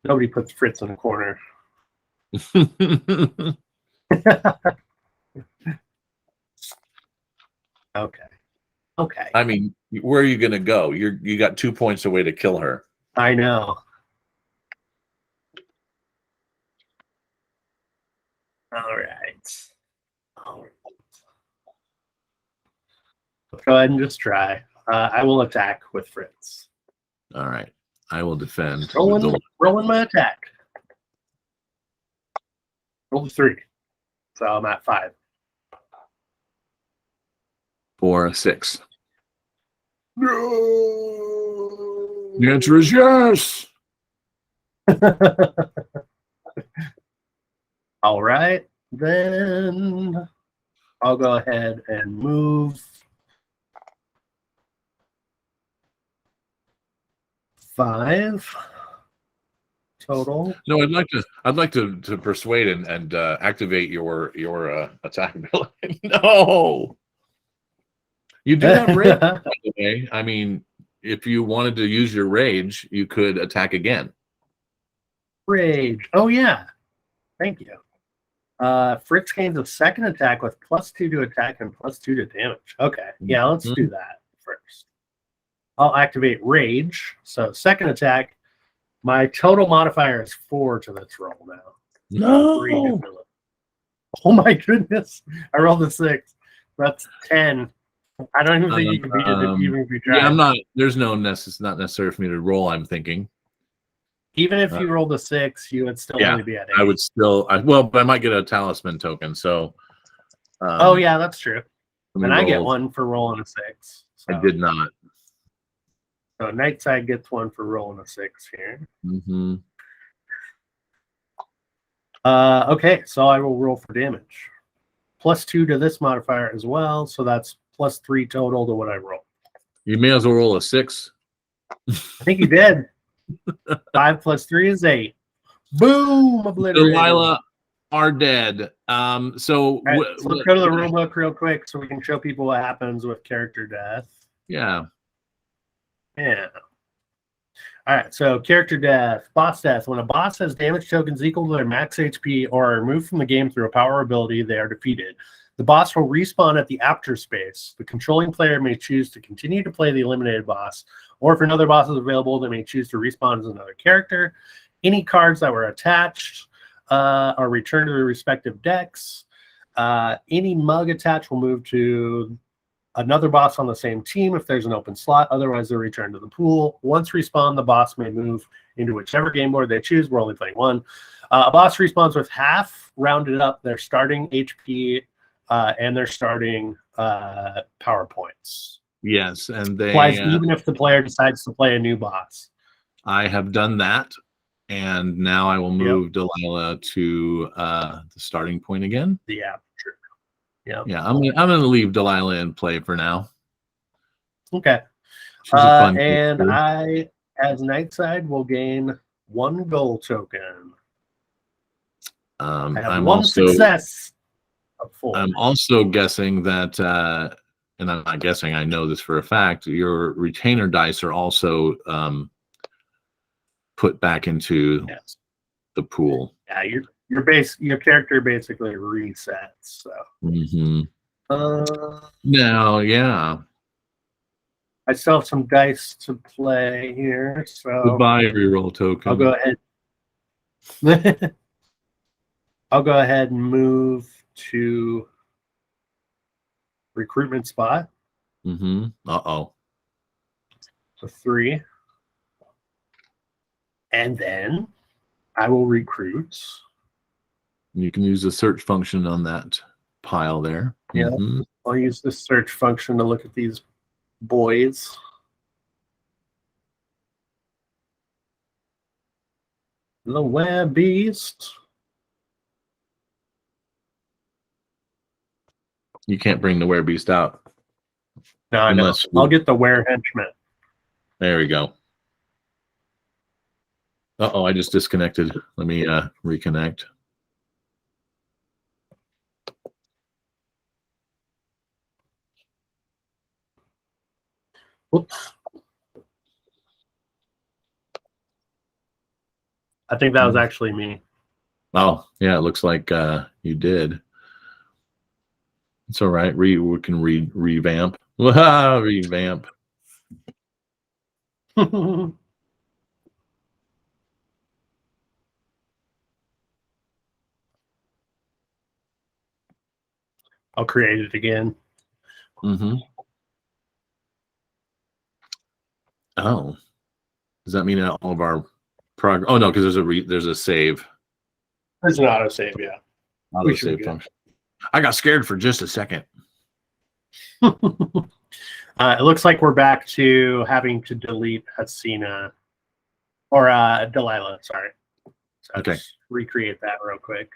Nobody puts Fritz in a corner. Okay. Okay. I mean, where are you going to go? You got 2 points away to kill her. I know. All right. Go ahead and just try. I will attack with Fritz. All right. I will defend. Rolling my attack. Roll 3. So I'm at 5. For 6. No. The answer is yes. All right. Then I'll go ahead and move 5 total. No, I'd like to persuade and activate your attack ability. No. You do have rage, by the way. I mean, if you wanted to use your rage, you could attack again. Rage. Oh yeah. Thank you. Fritz gains a second attack with +2 to attack and +2 to damage. Okay. Yeah, let's do that first. I'll activate rage. So second attack. My total modifier is 4 to this roll now. No. Oh my goodness. I rolled a 6. That's 10. I don't even think you can beat it even if you try. Yeah, I'm not. There's not necessary for me to roll. I'm thinking. Even if you rolled a 6, you would still only be at 8. I would still. Well, but I might get a talisman token. So. Oh yeah, that's true. And I get one for rolling a 6. So. I did not. So Nightside gets one for rolling a 6 here. Mm-hmm. Okay, so I will roll for damage. +2 to this modifier as well, so that's +3 total to what I roll. You may as well roll a 6. I think you did. 5 + 3 is 8. Boom! Obliterated. Delilah are dead. So right, let's go to the rulebook real quick so we can show people what happens with character death. Yeah. Yeah. All right, so character death, boss death. When a boss has damage tokens equal to their max HP or are removed from the game through a power ability, they are defeated. The boss will respawn at the after space. The controlling player may choose to continue to play the eliminated boss, or if another boss is available, they may choose to respawn as another character. Any cards that were attached are returned to their respective decks. Any mug attached will move to another boss on the same team if there's an open slot. Otherwise, they're returned to the pool. Once respawned, the boss may move into whichever game board they choose. We're only playing one. A boss respawns with half rounded up their starting HP and their starting power points. Yes, and they applies even if the player decides to play a new boss. I have done that, and now I will move Delilah to the starting point again. Yeah, true. Yeah, I'm gonna leave Delilah in play for now. Okay. She's a fun and character. I, as Nightside, will gain 1 goal token. I have one success of 4. I'm also guessing that, and I'm not guessing, I know this for a fact, your retainer dice are also put back into the pool. Yeah, your character basically resets. So. Now, yeah. I still have some dice to play here, so goodbye reroll token. I'll go ahead. I'll go ahead and move to recruitment spot. Uh-oh. So 3. And then I will recruit. You can use the search function on that pile there. Yeah. I'll use the search function to look at these boys. The web beast. You can't bring the werebeast out. No, I know. I'll get the were henchman. There we go. Uh-oh, I just disconnected. Let me reconnect. Whoops. I think that was actually me. Oh, yeah, it looks like you did. It's all right. We can revamp. Revamp. I'll create it again. Mm-hmm. Oh, does that mean all of our progress? Oh no, because there's a save. There's an autosave, yeah. Autosave function. I got scared for just a second. It looks like we're back to having to delete Hasina or Delilah. Sorry. So Okay. Just recreate that real quick.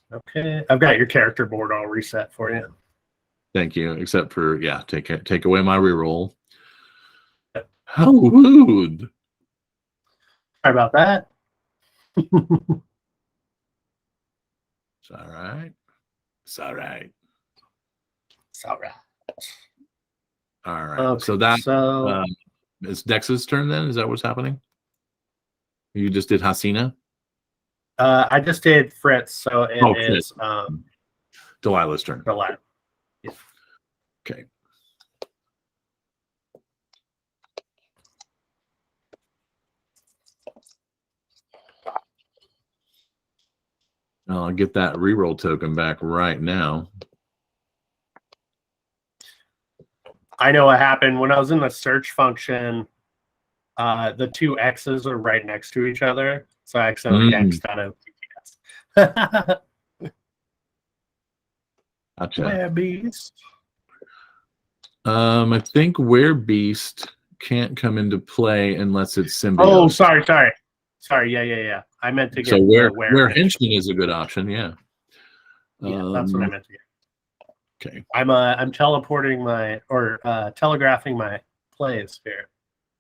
Okay, I've got your character board all reset for you. Thank you. Except for take away my reroll. How rude. Sorry about that. It's all right. It's all right. It's all right. All right. Okay, so it's Dex's turn then? Is that what's happening? You just did Hasina? I just did Fritz, so it is Delilah's turn. Delilah. Yeah. Okay. I'll get that reroll token back right now. I know what happened when I was in the search function. The two X's are right next to each other, so I accidentally X'd out of TTS. Gotcha. Werebeast. I think Werebeast can't come into play unless it's symbiote. Oh, sorry. Yeah. I meant to get so where henchman is a good option. Yeah. Yeah, that's what I meant to get. Okay. I'm teleporting telegraphing my plays here.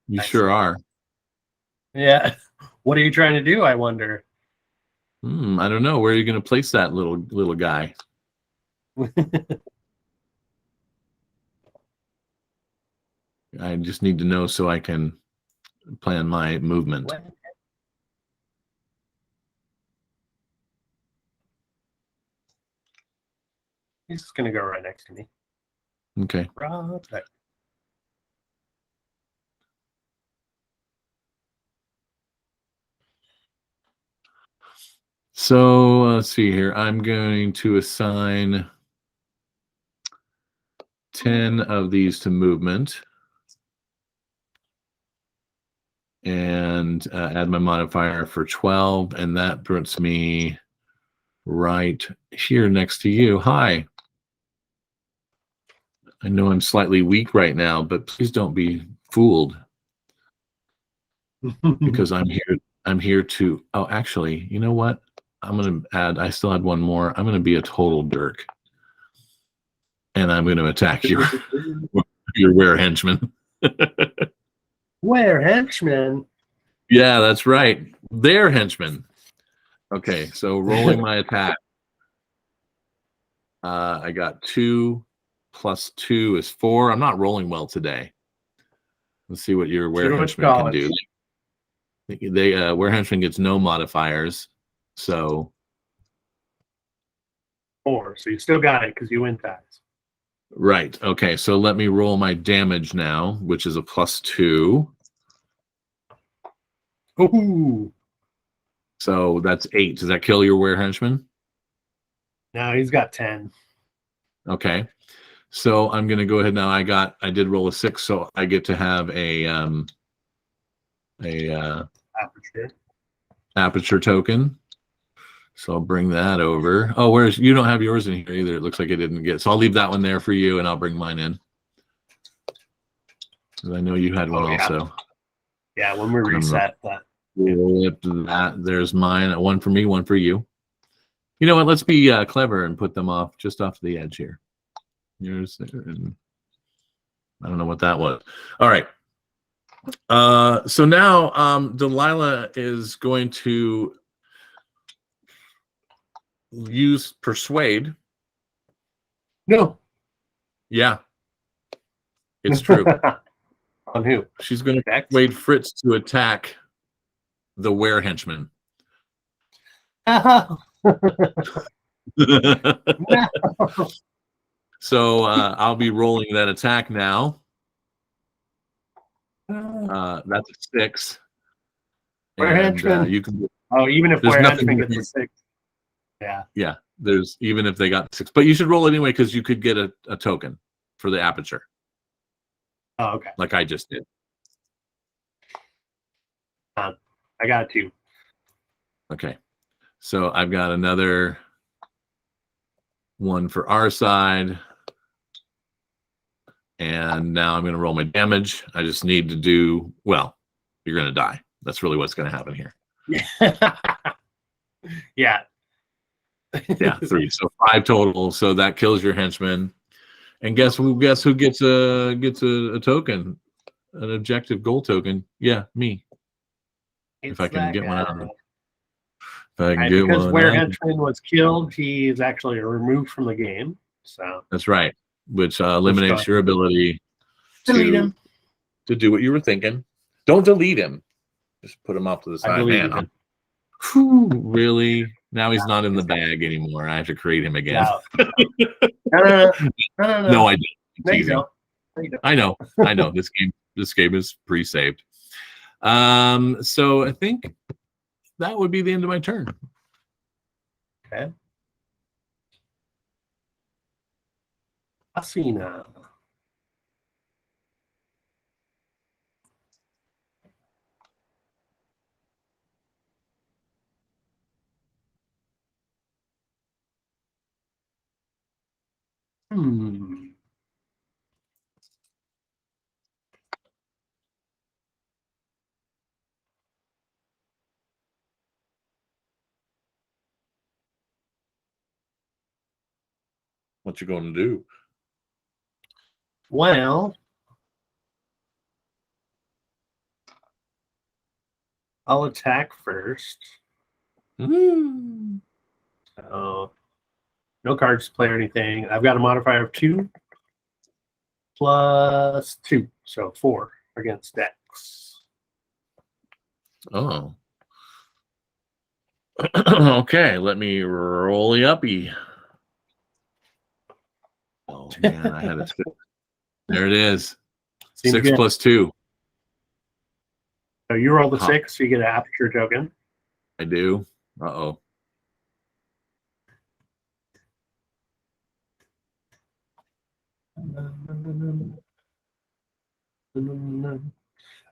You sure are. Yeah. What are you trying to do, I wonder? I don't know. Where are you going to place that little guy? I just need to know so I can plan my movement. He's just going to go right next to me. Okay. Right. So let's see here. I'm going to assign 10 of these to movement and add my modifier for 12, and that puts me right here next to you. Hi. I know I'm slightly weak right now, but please don't be fooled because I'm here to, oh, actually, you know what? I still had one more. I'm going to be a total dirk. And I'm going to attack your were henchman. Were henchman? Yeah, that's right. They're henchmen. Okay, so rolling my attack. I got 2 plus 2 is 4. I'm not rolling well today. Let's see what your were henchman can do. Were henchman gets no modifiers, so 4. So you still got it because you win ties. Right. Okay, so let me roll my damage now, which is a +2. Ooh. So that's 8. Does that kill your were henchman? No, he's got 10. Okay. So I'm going to go ahead now. I did roll a 6, so I get to have a aperture token. So I'll bring that over. Oh, where's you don't have yours in here either. It looks like it didn't get. So I'll leave that one there for you, and I'll bring mine in. Because I know you had one also. Yeah, when we reset that. Flip that. There's mine. One for me, one for you. You know what? Let's be clever and put them off just off the edge here. Yours there, and I don't know what that was. All right. So now Delilah is going to use persuade. No. Yeah. It's true. On who? She's going to persuade Fritz to attack the were henchman. So I'll be rolling that attack now. That's a 6. Were henchman. You can. Oh, even if were henchman gets a 6. Yeah. Yeah. There's even if they got 6, but you should roll anyway because you could get a token for the aperture. Oh, okay. Like I just did. I got 2. Okay. So I've got another one for our side. And now I'm going to roll my damage. I just need to do, well, you're going to die. That's really what's going to happen here. Yeah. Yeah, 3. So 5 total. So that kills your henchman. And guess who gets a token, an objective goal token? Yeah, me. If I can get one out of it. If I can get one. Because where henchman was killed, he is actually removed from the game. So that's right, which eliminates your ability to do what you were thinking. Don't delete him. Just put him off to the side. Man, really? Now he's not in the bag anymore. I have to create him again. No. No, I didn't. No, you don't. I know. This game is pre-saved. So I think that would be the end of my turn. Okay. Asina. What you going to do? Well, I'll attack first. Mm. So no cards to play or anything. I've got a modifier of 2 plus 2, so 4 against Dex. Oh. Okay, let me roll the uppy. Oh man, I had a 6. There it is. Seems 6 good. Plus 2. So you roll the 6, so you get an aperture token. I do. Uh-oh. Then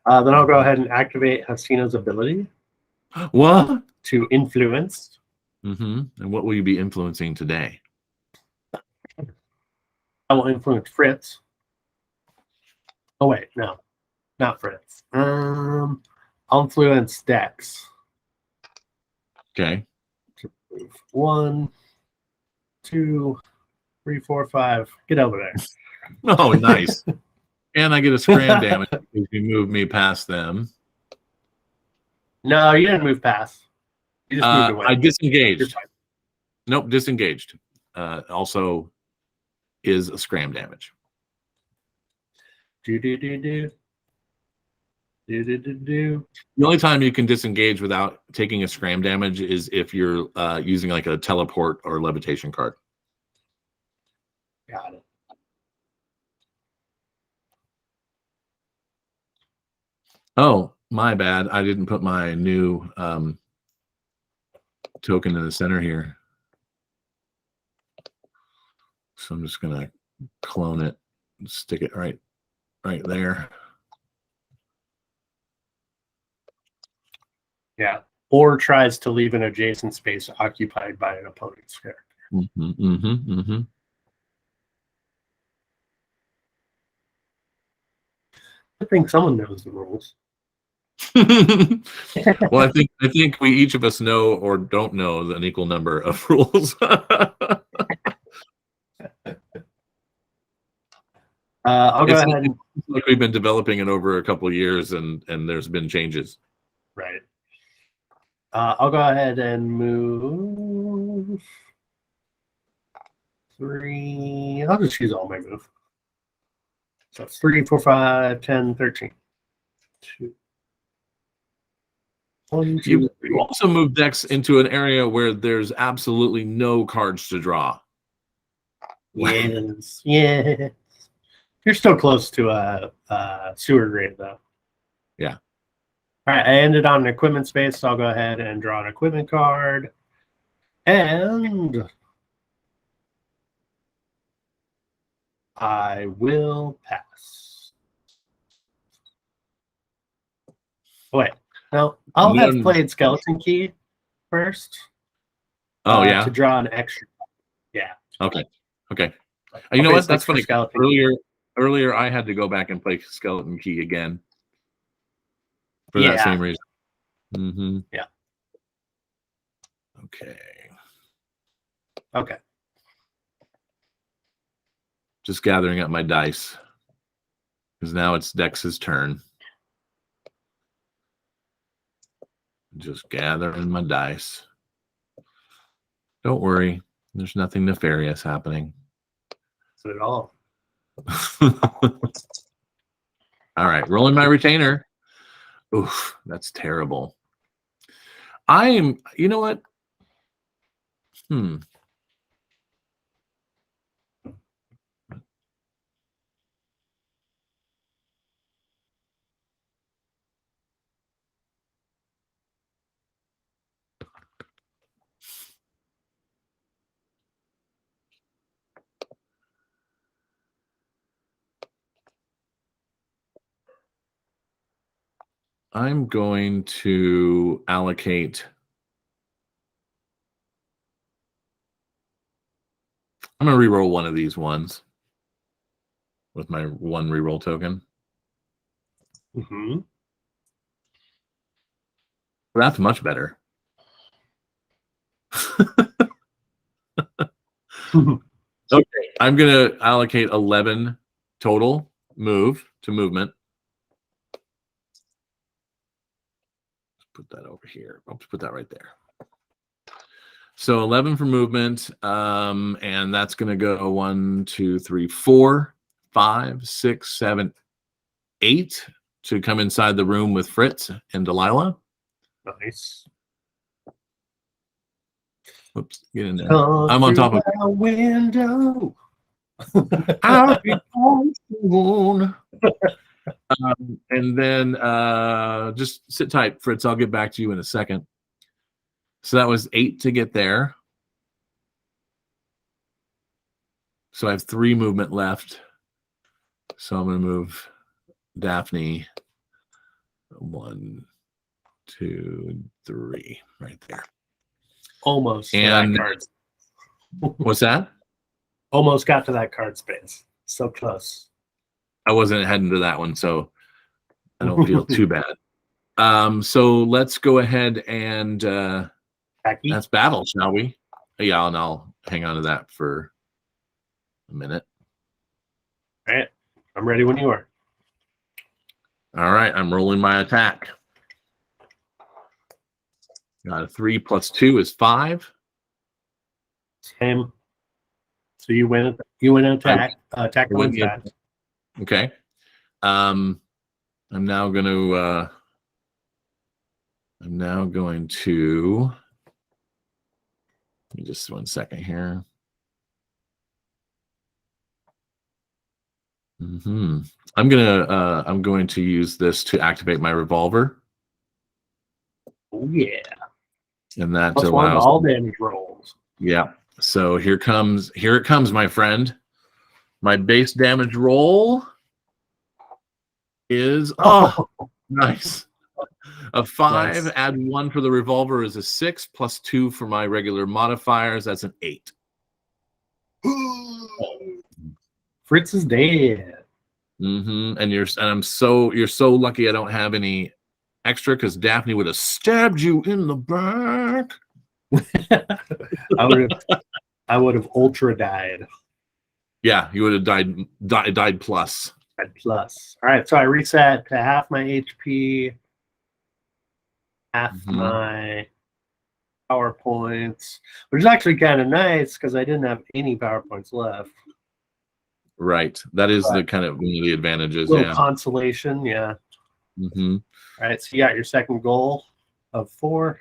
I'll go ahead and activate Hasina's ability. What? To influence. And what will you be influencing today? I will influence Fritz. Oh wait, no, not Fritz. I'll influence Dex. Okay. 1, 2, 3, 4, 5. Get over there. Oh, nice. And I get a scram damage if you move me past them. No, you didn't move past. You just moved away. I disengaged. Nope, disengaged. Also is a scram damage. The only time you can disengage without taking a scram damage is if you're using like a teleport or levitation card. Got it. Oh, my bad. I didn't put my new token in the center here. So I'm just going to clone it and stick it right there. Yeah. or tries to leave an adjacent space occupied by an opponent's character. I think someone knows the rules. Well, I think we each of us know or don't know an equal number of rules. I'll go ahead. It's like we've been developing it over a couple of years, and there's been changes. Right. I'll go ahead and move 3. I'll just use all my move. So it's 3, 4, 5, 10, 13. 2. 1, 2, You 3. also move Dex into an area where there's absolutely no cards to draw. Yes. Yes. You're still close to a sewer grade, though. Yeah. All right. I ended on an equipment space, so I'll go ahead and draw an equipment card. And I will pass. Wait. No, I'll have played Skeleton Key first. Oh, yeah. To draw an extra. Yeah. Okay. You know what? That's funny. Earlier, I had to go back and play Skeleton Key again for that same reason. Yeah. Okay. Just gathering up my dice because now it's Dex's turn. Just gathering my dice. Don't worry. There's nothing nefarious happening. Not at all. All right, rolling my retainer. Oof, that's terrible. You know what? I'm going to allocate. I'm going to reroll one of these ones with my 1 reroll token. That's much better. Okay, I'm going to allocate 11 total movement. Put that over here. I'll put that right there. So 11 for movement, and that's going to go 1, 2, 3, 4, 5, 6, 7, 8 to come inside the room with Fritz and Delilah. Nice. Whoops, get in there. I'm on top of a window. I'll be home soon. And then just sit tight, Fritz. I'll get back to you in a second. So that was 8 to get there. So I have 3 movement left. So I'm going to move Daphne 1, 2, 3 right there. Almost. And what's that? Almost got to that card space. So close. I wasn't heading to that one, so I don't feel too bad. So let's go ahead and that's battle, shall we? Yeah, and I'll hang on to that for a minute. All right. I'm ready when you are. All right, I'm rolling my attack. Got a 3 plus 2 is 5. Same. So you win. You win an attack. Attack wins that. Okay. I'm now going to. Give me just 1 second here. I'm going to use this to activate my revolver. Oh yeah. And that Plus allows all damage rolls. Yeah. So here it comes, my friend. My base damage roll is nice. A 5, Nice. add 1 for the revolver is a 6, plus 2 for my regular modifiers. That's an 8. Fritz is dead. And you're so lucky I don't have any extra, because Daphne would have stabbed you in the back. I would have ultra died. Yeah, you would have died plus. Plus. All right, so I reset to half my HP, half my power points, which is actually kind of nice because I didn't have any power points left. Right. That is the kind of one of the advantages. Little consolation, yeah. All right, so you got your second goal of 4.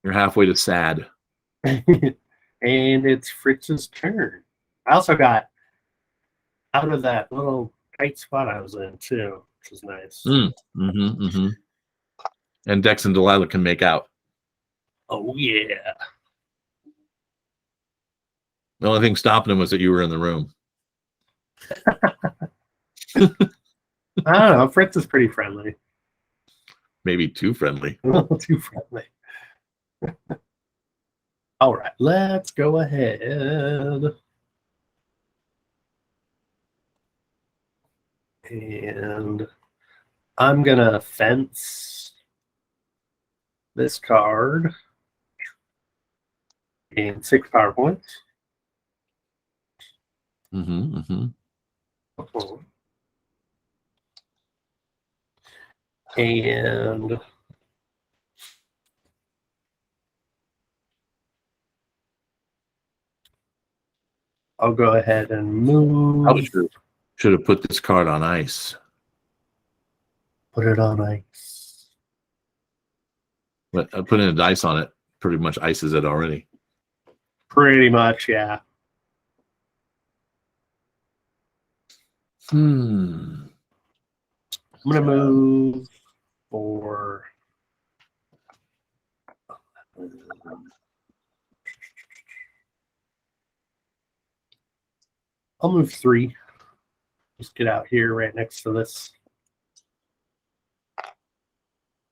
You're halfway to sad. And it's Fritz's turn. I also got out of that little tight spot I was in too, which is nice. And Dex and Delilah can make out. Oh yeah. The only thing stopping him was that you were in the room. I don't know. Fritz is pretty friendly. Maybe too friendly. Too friendly. All right, let's go ahead. And I'm going to fence this card and 6 power points. And I'll go ahead and move. I should have put this card on ice. Put it on ice. But putting a dice on it pretty much ices it already. Pretty much, yeah. I'm going to move for... I'll move 3. Just get out here right next to this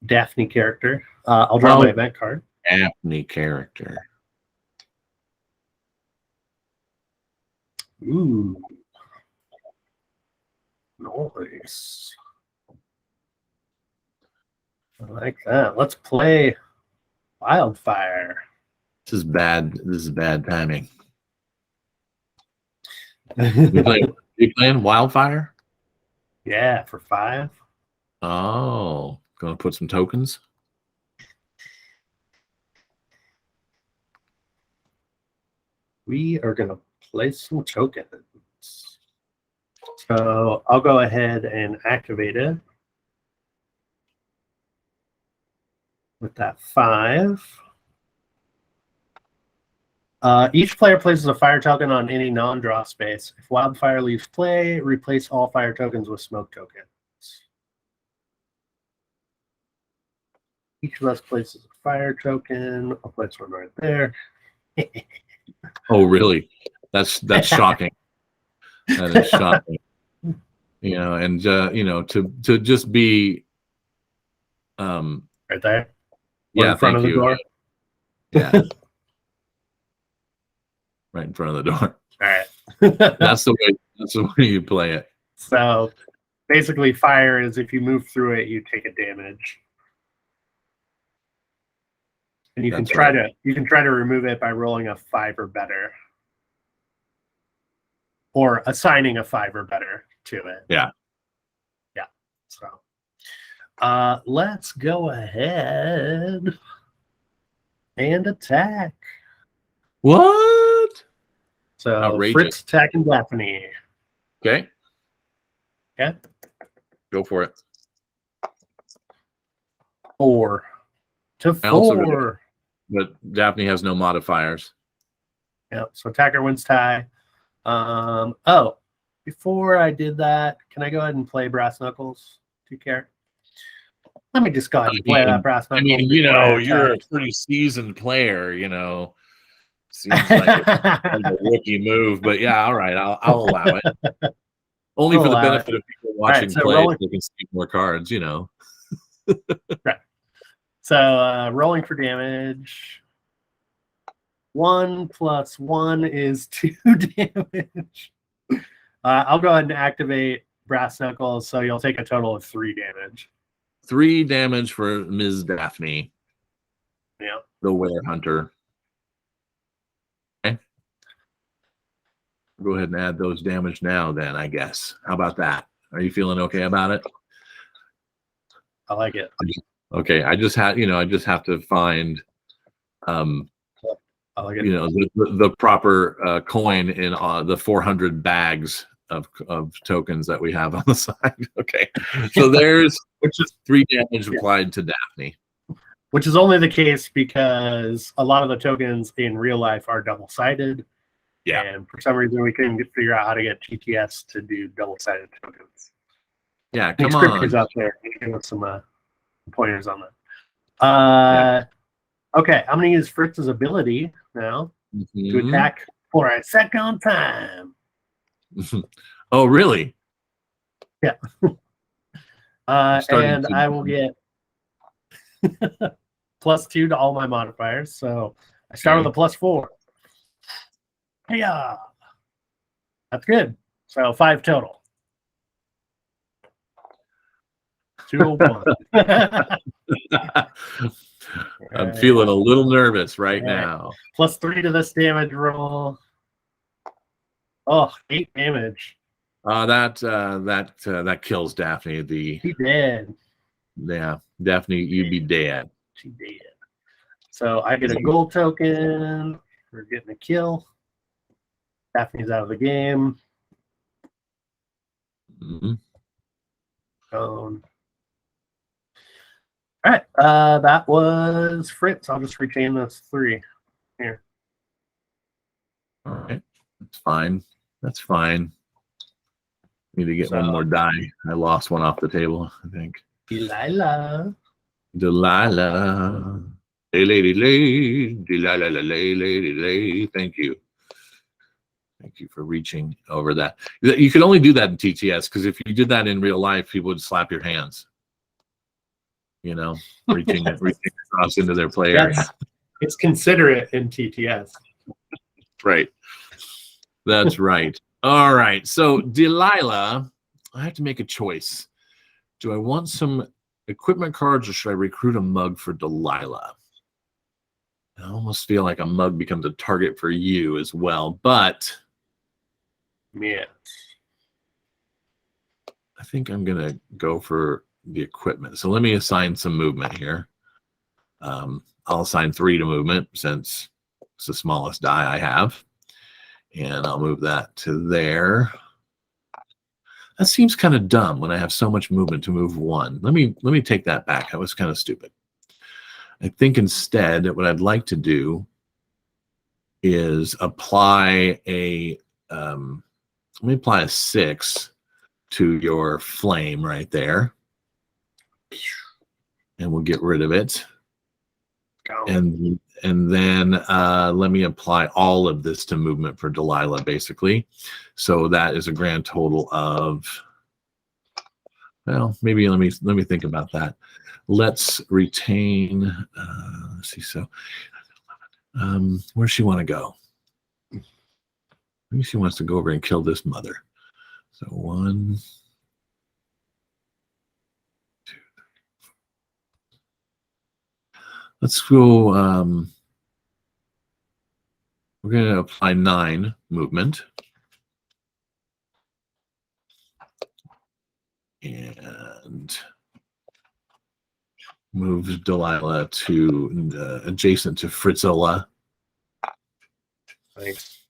Daphne character. I'll draw my event card. Daphne character. Ooh. Nice. I like that. Let's play Wildfire. This is bad timing. You playing Wildfire? Yeah, for 5. Oh, gonna put some tokens. We are gonna play some tokens. So I'll go ahead and activate it with that 5. Each player places a fire token on any non-draw space. If Wildfire leaves play, replace all fire tokens with smoke tokens. Each of us places a fire token. I'll place one right there. Oh, really? That's shocking. That is shocking. And to just be right there. Yeah, in front of the door. Yeah. Right in front of the door. All right. That's the way you play it. So basically fire is if you move through it, you take a damage. And you can try to remove it by rolling a 5 or better. Or assigning a 5 or better to it. Yeah. Yeah. So let's go ahead and attack. What? So outrageous. Fritz attacking Daphne. Okay. Okay. Go for it. 4 to 4. But Daphne has no modifiers. Yeah. So attacker wins tie. Oh, before I did that, can I go ahead and play Brass Knuckles? Do you care? Let me just go ahead and play that Brass Knuckles. I mean, you're a pretty seasoned player, Seems like a rookie move, but yeah, all right, I'll allow it. Only for the allow benefit of people watching so play, rolling- they can see more cards, you know. Right. So rolling for damage. 1 + 1 is 2 damage. I'll go ahead and activate Brass Knuckles, so you'll take a total of 3 damage. 3 damage for Ms. Daphne. Yeah. The Were Hunter. Okay. Go ahead and add those damage now then, I guess. How about that? Are you feeling okay about it? I like it. Okay, I just have to find I like it. you know, the proper coin in the 400 bags of tokens that we have on the side. Okay, so there's Which is 3 damage applied to Daphne. Which is only the case because a lot of the tokens in real life are double-sided. Yeah. And for some reason, we couldn't figure out how to get TTS to do double-sided tokens. Yeah, come on. Scripters out there, give us some pointers on that. Okay, I'm going to use Fritz's ability now to attack for a second time. Oh, really? Yeah. And I will get +2 to all my modifiers. So I start with a +4. Yeah. That's good. So 5 total. 201. I'm feeling a little nervous right now. +3 to this damage roll. Oh, 8 damage. That kills Daphne. She dead. Yeah, Daphne, you'd be dead. She dead. So I get a gold token for getting a kill. Daphne's out of the game. All right, that was Fritz. I'll just retain those 3 here. All right, that's fine. That's fine. Need to get one more die. I lost one off the table, I think. Delilah. Hey, lady, Delilah. Thank you. Thank you for reaching over that. You can only do that in TTS, because if you did that in real life, people would slap your hands. You know, reaching across into their play area. It's considerate in TTS. Right. That's right. All right. So Delilah, I have to make a choice. Do I want some equipment cards, or should I recruit a mug for Delilah? I almost feel like a mug becomes a target for you as well, but yeah, I think I'm gonna go for the equipment. So let me assign some movement here. I'll assign 3 to movement since it's the smallest die I have, and I'll move that to there. That seems kind of dumb when I have so much movement to move 1. Let me take that back. That was kind of stupid. I think instead what I'd like to do is apply a let me apply a 6 to your flame right there, and we'll get rid of it. And then let me apply all of this to movement for Delilah, basically. So that is a grand total of, well, maybe let me think about that. Let's retain. Let's see. So, where does she want to go? Maybe she wants to go over and kill this mother. So 1, 2, 3. Let's go. We're going to apply 9 movement. And moves Delilah to adjacent to Fritzola. Thanks.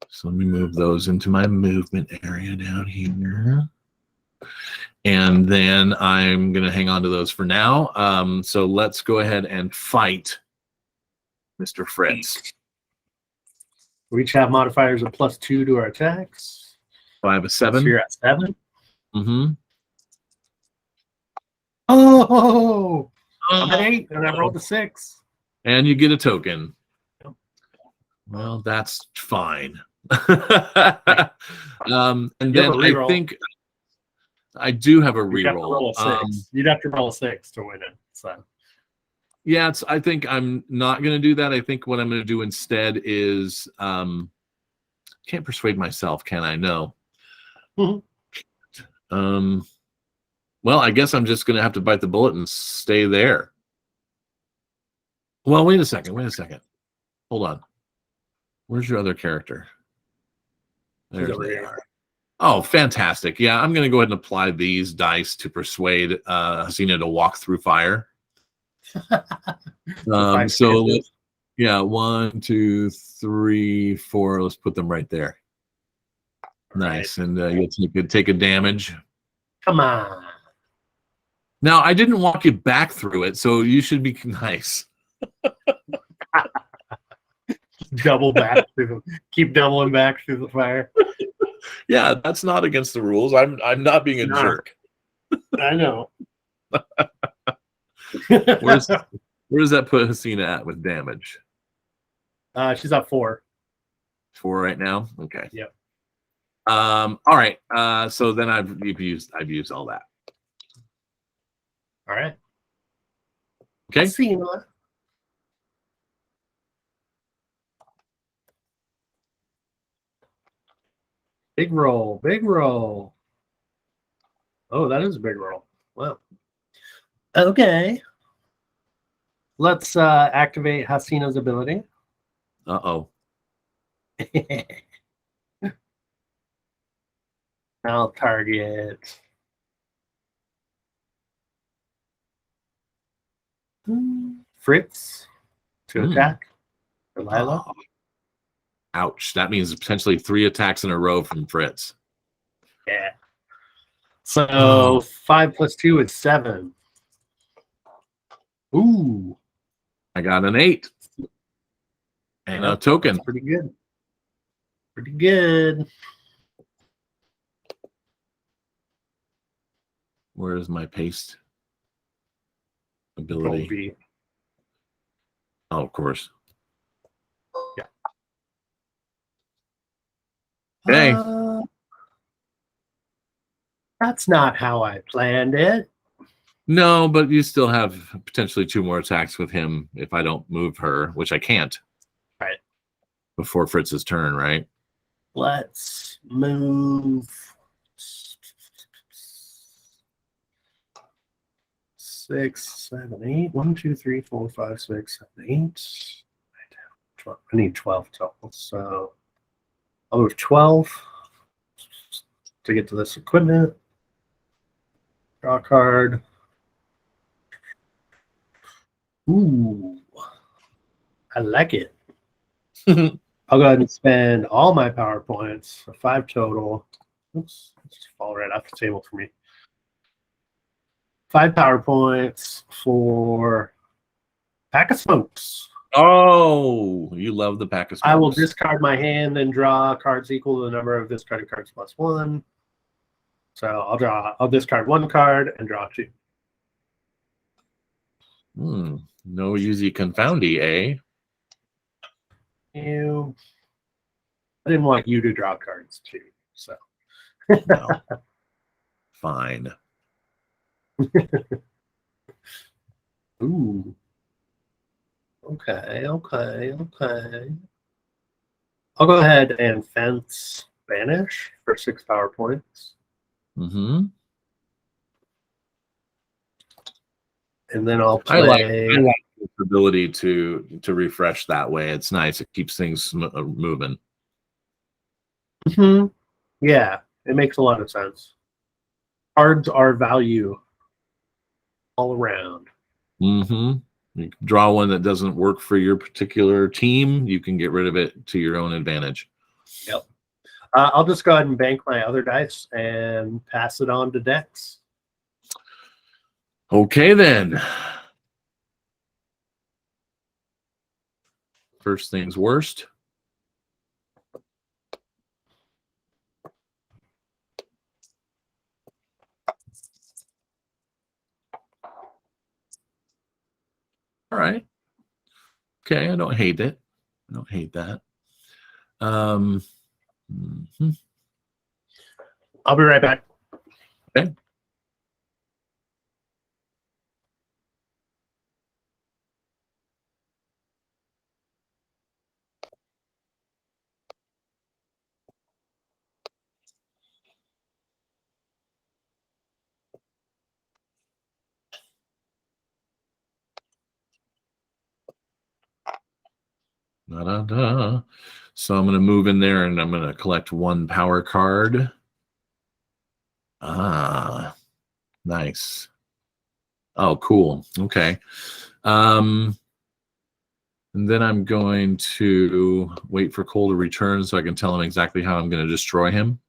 So let me move those into my movement area down here. And then I'm going to hang on to those for now. So let's go ahead and fight Mr. Fritz. We each have modifiers of +2 to our attacks. So I have a 7. So you're at 7? Mm-hmm. Oh! I'm at 8, and I rolled a 6. And you get a token. Well, that's fine. And then I think I do have a reroll. You'd have to roll a 6 to win it. So yeah, I think I'm not going to do that. I think what I'm going to do instead is can't persuade myself, can I? No. Mm-hmm. Well, I guess I'm just going to have to bite the bullet and stay there. Well, wait a second. Hold on. Where's your other character? There they are. Oh, fantastic. Yeah, I'm going to go ahead and apply these dice to persuade Hasina to walk through fire. So, yeah, 1, 2, 3, 4. Let's put them right there. Nice. And you'll take a damage. Come on. Now, I didn't walk you back through it, so you should be nice. Double back keep doubling back through the fire. Yeah, that's not against the rules. I'm not being a jerk. I know. Where does that put Hasina at with damage? She's at 4. 4 right now. Okay. Yep. All right. So then I've used all that. All right. Okay. Hasina. Big roll. Oh, that is a big roll. Wow. Okay. Let's activate Hasina's ability. Uh-oh. I'll target Fritz to attack. Delilah. Oh. Ouch. That means potentially 3 attacks in a row from Fritz. Yeah. So 5 plus 2 is 7. Ooh. I got an 8. And a token. That's pretty good. Where is my paste ability? Oh, of course. Yeah. Okay. That's not how I planned it. No, but you still have potentially 2 more attacks with him if I don't move her, which I can't. Right. Before Fritz's turn, right? Let's move 6, 7, 8. 1, 2, 3, 4, 5, 6, 7, 8. 12. I need 12 total. So I'll move 12 to get to this equipment. Draw a card. Ooh, I like it. I'll go ahead and spend all my power points, 5 total. Oops, just fall right off the table for me. 5 power points for Pack of Smokes. Oh, you love the Pack of Smokes. I will discard my hand and draw cards equal to the number of discarded cards plus 1. So I'll discard 1 card and draw 2. No easy confoundy, eh? I didn't want you to draw cards too, so. No. Fine. Ooh. Okay. I'll go ahead and fence Banish for 6 power points. Mm-hmm. And then I'll play. I like this ability to refresh that way. It's nice. It keeps things moving. Mm-hmm. Yeah, it makes a lot of sense. Cards are value all around. Mm-hmm. You draw one that doesn't work for your particular team, you can get rid of it to your own advantage. Yep. I'll just go ahead and bank my other dice and pass it on to Dex. Okay, then. First things worst. All right. Okay, I don't hate it. I don't hate that. Mm-hmm. I'll be right back. Okay. Da-da-da. So I'm going to move in there and I'm going to collect one power card. Ah, nice. Oh, cool. Okay. And then I'm going to wait for Cole to return so I can tell him exactly how I'm going to destroy him.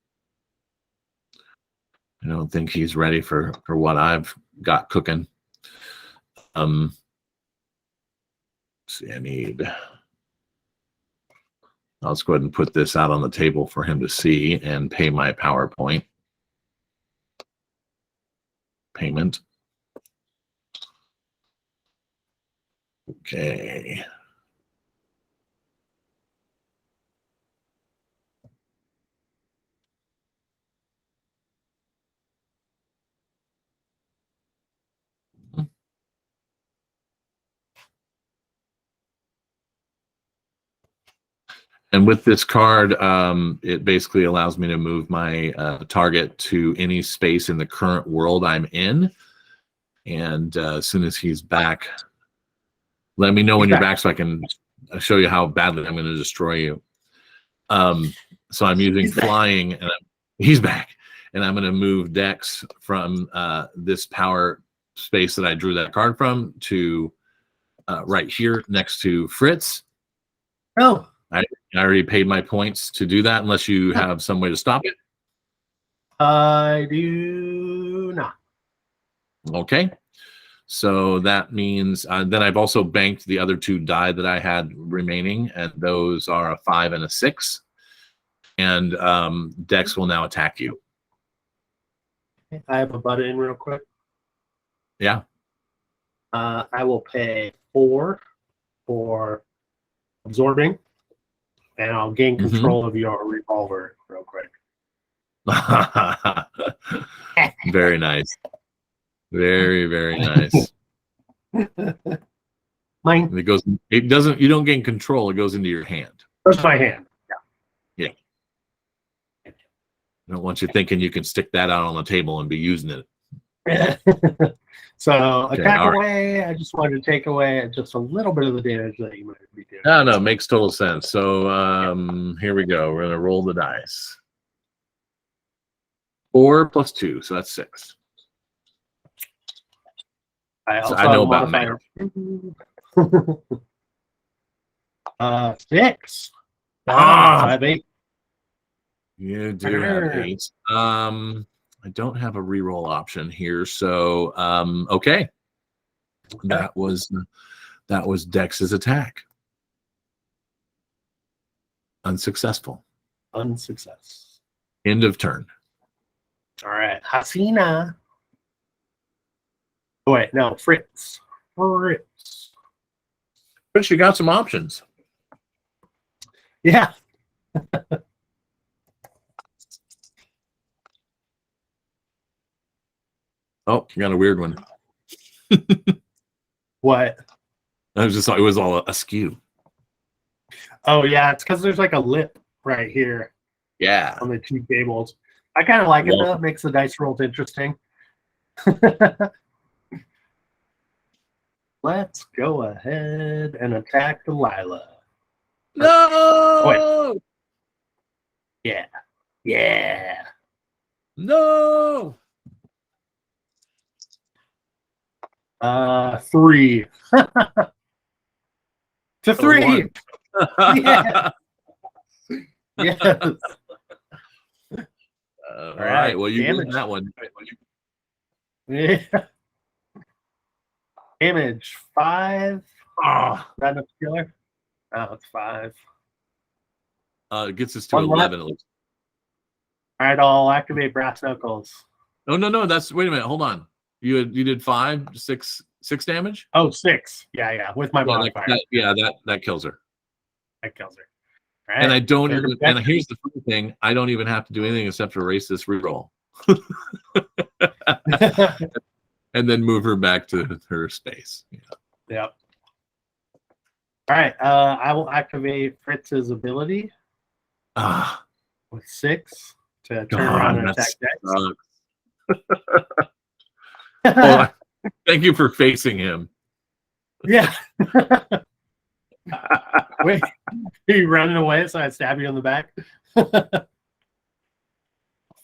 I don't think he's ready for what I've got cooking. Let's see, I'll just go ahead and put this out on the table for him to see and pay my PowerPoint payment. Okay. And with this card, it basically allows me to move my target to any space in the current world I'm in. And as soon as he's back, let me know when you're back so I can show you how badly I'm going to destroy you. So I'm using flying, and he's back. And I'm going to move Dex from this power space that I drew that card from to right here next to Fritz. Oh. I already paid my points to do that, unless you have some way to stop it. I do not. Okay. So that means then I've also banked the other two die that I had remaining, and those are a 5 and a 6. And Dex will now attack you. I have a butt in real quick. Yeah. I will pay 4 for absorbing, and I'll gain control of your revolver real quick. Very nice. Very, very nice. Mine. It doesn't. You don't gain control. It goes into your hand. That's my hand. Yeah. I don't want you thinking you can stick that out on the table and be using it. So attack away. Right. I just wanted to take away just a little bit of the damage that you might be doing. No, makes total sense. So here we go. We're gonna roll the dice. 4 plus 2, so that's 6. I know about math. 6. 5, 8. You do have 8. I don't have a reroll option here, so okay. That was Dex's attack. Unsuccessful. Unsuccess. End of turn. All right, Hasina. Oh, wait, no, Fritz. Fritz, you got some options. Yeah. Oh, you got a weird one. What? I was just, it was all askew. Oh, yeah, it's because there's like a lip right here. Yeah. On the 2 tables. I kind of like it, though. It makes the dice rolls interesting. Let's go ahead and attack Delilah. No! Oh, wait. Yeah. Yeah. No! 3. To 3. Yeah. Yes. All right. Well, you win that one. Yeah. Damage 5. Oh. Is that enough killer? Oh, it's 5. It gets us to 11 at least. All right, I'll activate Brass Knuckles. No. That's wait a minute. Hold on. You did 5, 6 damage. Oh, 6. Yeah. With my modifier. That kills her. That kills her. right. And I don't even, and here's the funny thing, I don't even have to do anything except to erase this reroll. And then move her back to her space. Yeah. Yep. All right. I will activate Fritz's ability with 6 to turn around and attack Dex. Oh, thank you for facing him. Yeah. Wait, are you running away so I stab you in the back? All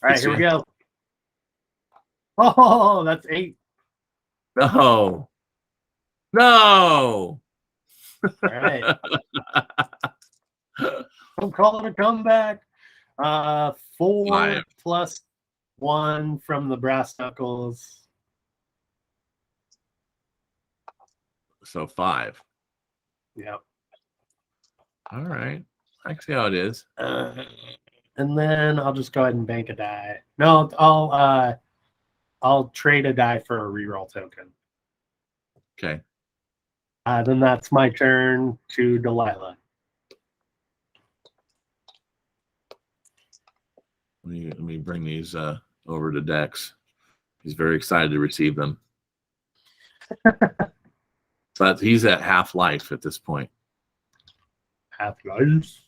right, here we go. Oh, that's 8. No. No. All right. I'm calling a comeback. 4 5 plus 1 from the brass knuckles. So 5. Yep. All right. I see how it is. And then I'll just go ahead and bank a die. No, I'll trade a die for a reroll token. Okay. Then that's my turn to Delilah. Let me bring these over to Dex. He's very excited to receive them. But he's at half life at this point. Half life.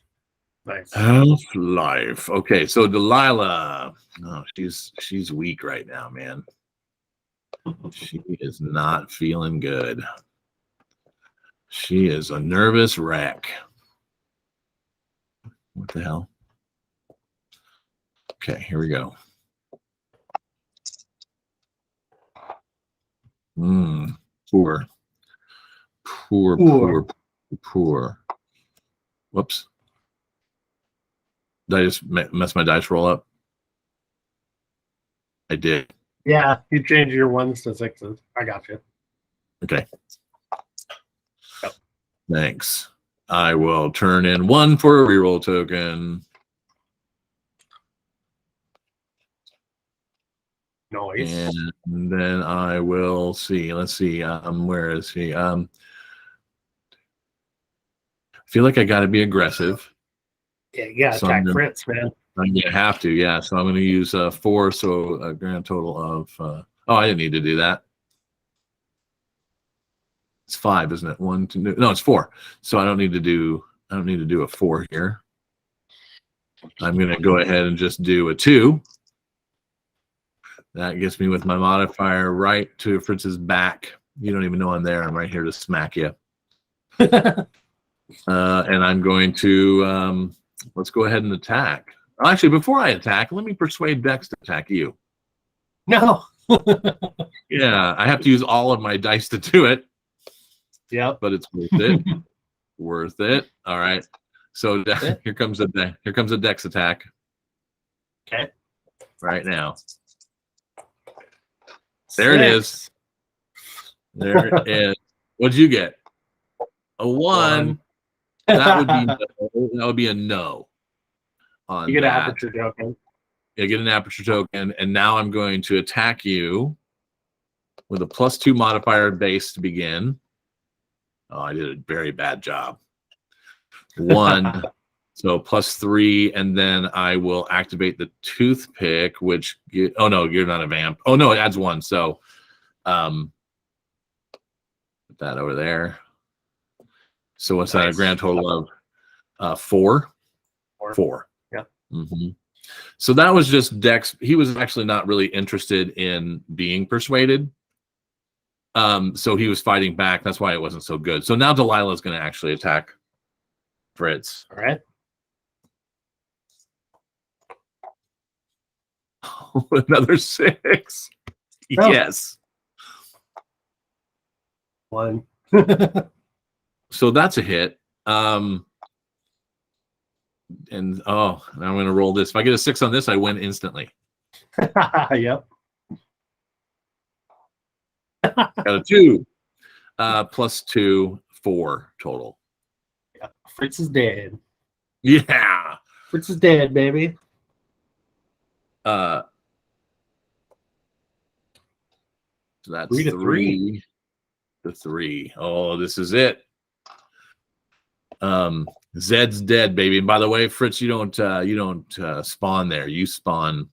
Nice. Half life. Okay, so Delilah. Oh, she's weak right now, man. She is not feeling good. She is a nervous wreck. What the hell? Okay, here we go. Poor. Whoops. Did I just mess my dice roll up? I did. Yeah, you change your 1s to 6s. I got you. Okay. Yep. Thanks. I will turn in 1 for a reroll token. Nice. And then I will see. Let's see. Where is he? I feel like I got to be aggressive. Yeah, you got to attack Fritz, man. I'm going to have to, yeah. So I'm going to use 4, so a grand total of... oh, I didn't need to do that. It's 5, isn't it? 1, 2... No, it's 4. So I don't need to do a 4 here. I'm going to go ahead and just do a 2. That gets me with my modifier right to Fritz's back. You don't even know I'm there. I'm right here to smack you. And I'm going to... let's go ahead and attack. Actually, before I attack, let me persuade Dex to attack you. No. Yeah, I have to use all of my dice to do it. Yep. But it's worth it. Worth it. All right. So here comes a Dex attack. Okay. Right now. There it is. There it is. What'd you get? A 1. That would be a no. On you get that. an aperture token. Yeah, get an aperture token, and now I'm going to attack you with a +2 modifier base to begin. Oh, I did a very bad job. 1, so +3, and then I will activate the toothpick, which oh no, you're not a vamp. Oh no, it adds 1. So, put that over there. So what's that? A grand total of 4. 4. Yeah. Mm-hmm. So that was just Dex. He was actually not really interested in being persuaded. So he was fighting back. That's why it wasn't so good. So now Delilah's going to actually attack Fritz. All right. Another 6. Oh. Yes. 1. So that's a hit. And now I'm going to roll this. If I get a 6 on this, I win instantly. Yep. Got a 2. +2, 4 total. Yeah. Fritz is dead. Yeah. Fritz is dead, baby. So that's 3 to 3 to 3. Oh, this is it. Zed's dead, baby. And by the way, Fritz, you don't spawn there. You spawn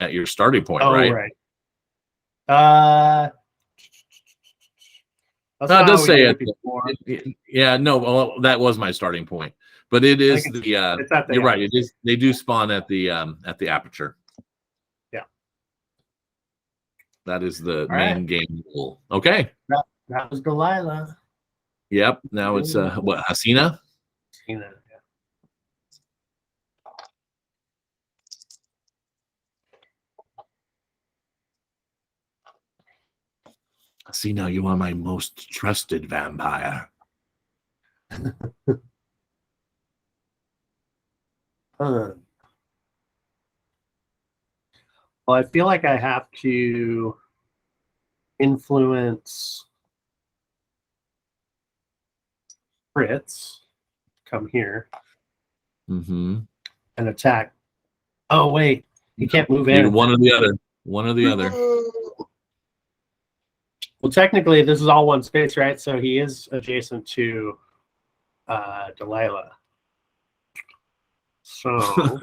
at your starting point, right? Right. That's No, it not does how we say did it. before. Yeah, no, well, that was my starting point. But it is it's at the you're right. It is. They do spawn at the aperture. Yeah. That is the All main right. game rule. Okay. That was Delilah. Yep. Now it's what, Hasina? Hasina, yeah. Hasina, you are my most trusted vampire. Well, I feel like I have to influence Fritz. Come here. Mm-hmm. And attack. Oh, wait. He can't move in. One or the other. One or the other. Well, technically, this is all one space, right? So he is adjacent to Delilah. So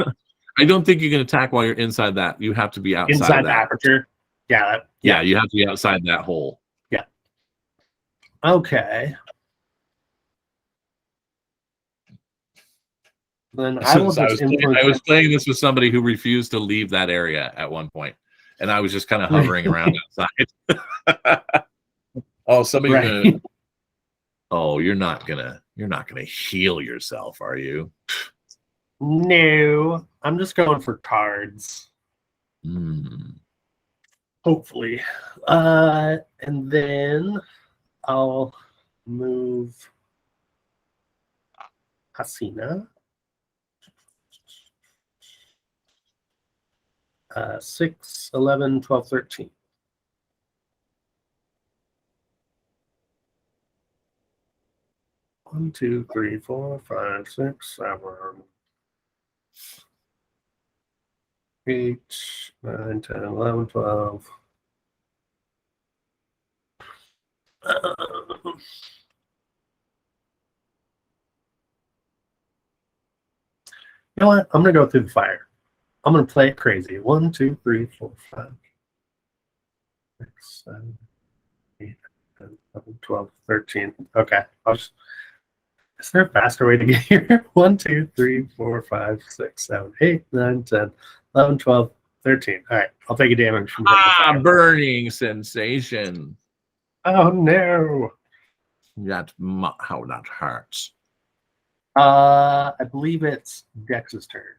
I don't think you can attack while you're inside that. You have to be outside the aperture. Yeah. Yeah, you have to be outside that hole. Yeah. Okay. Then I will just influence. I was playing this with somebody who refused to leave that area at one point, and I was just kind of hovering around outside. Oh, somebody's gonna. Oh, you're not gonna heal yourself, are you? No, I'm just going for cards. Hopefully. And then I'll move Hasina. 6, 11, 12, 13. One, 2, 3, 4, 5, 6, 7, 8, 9, 10, 11, 12. You know what? I'm going to go through the fire. I'm going to play it crazy. 1, 2, 3, 4, 5, 6, 7, 8, 10, 11, 12, 13. Okay. Is there a faster way to get here? 1, 2, 3, 4, 5, 6, 7, 8, 9, 10, 11, 12, 13. All right. I'll take a damage from burning sensation. Oh, no. That's how that hurts. I believe it's Dex's turn.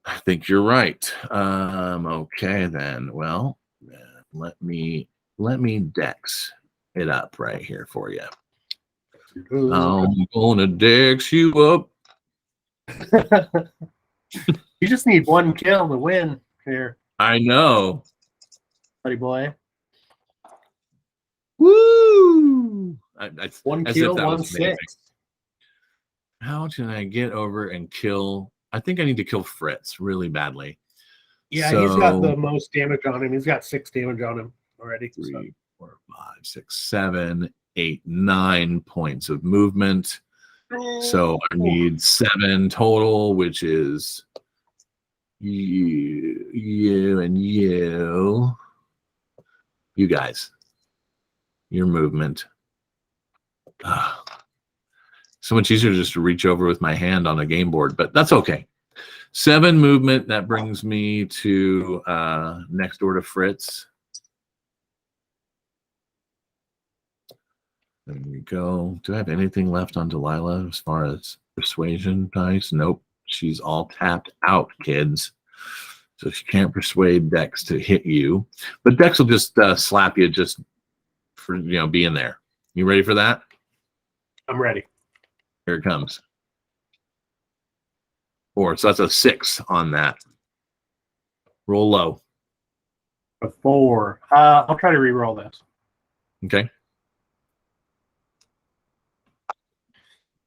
I think you're right. Okay then. Well, let me Dex it up right here for you. I'm gonna Dex you up. You just need one kill to win here. I know, buddy boy. Woo! One kill, 1 6. How can I get over and kill? I think I need to kill Fritz really badly. Yeah, so, he's got the most damage on him. He's got 6 damage on him already. 3, 4, 5, 6, 7, 8, 9 points of movement. So I need 7 total, which is you and you guys. Your movement. So much easier just to reach over with my hand on a game board, but that's okay. 7 movement. That brings me to next door to Fritz. There we go. Do I have anything left on Delilah as far as persuasion dice? Nope. She's all tapped out, kids. So she can't persuade Dex to hit you. But Dex will just slap you just for being there. You ready for that? I'm ready. Here it comes. 4. So that's a 6 on that. Roll low. A 4. I'll try to re-roll this. Okay.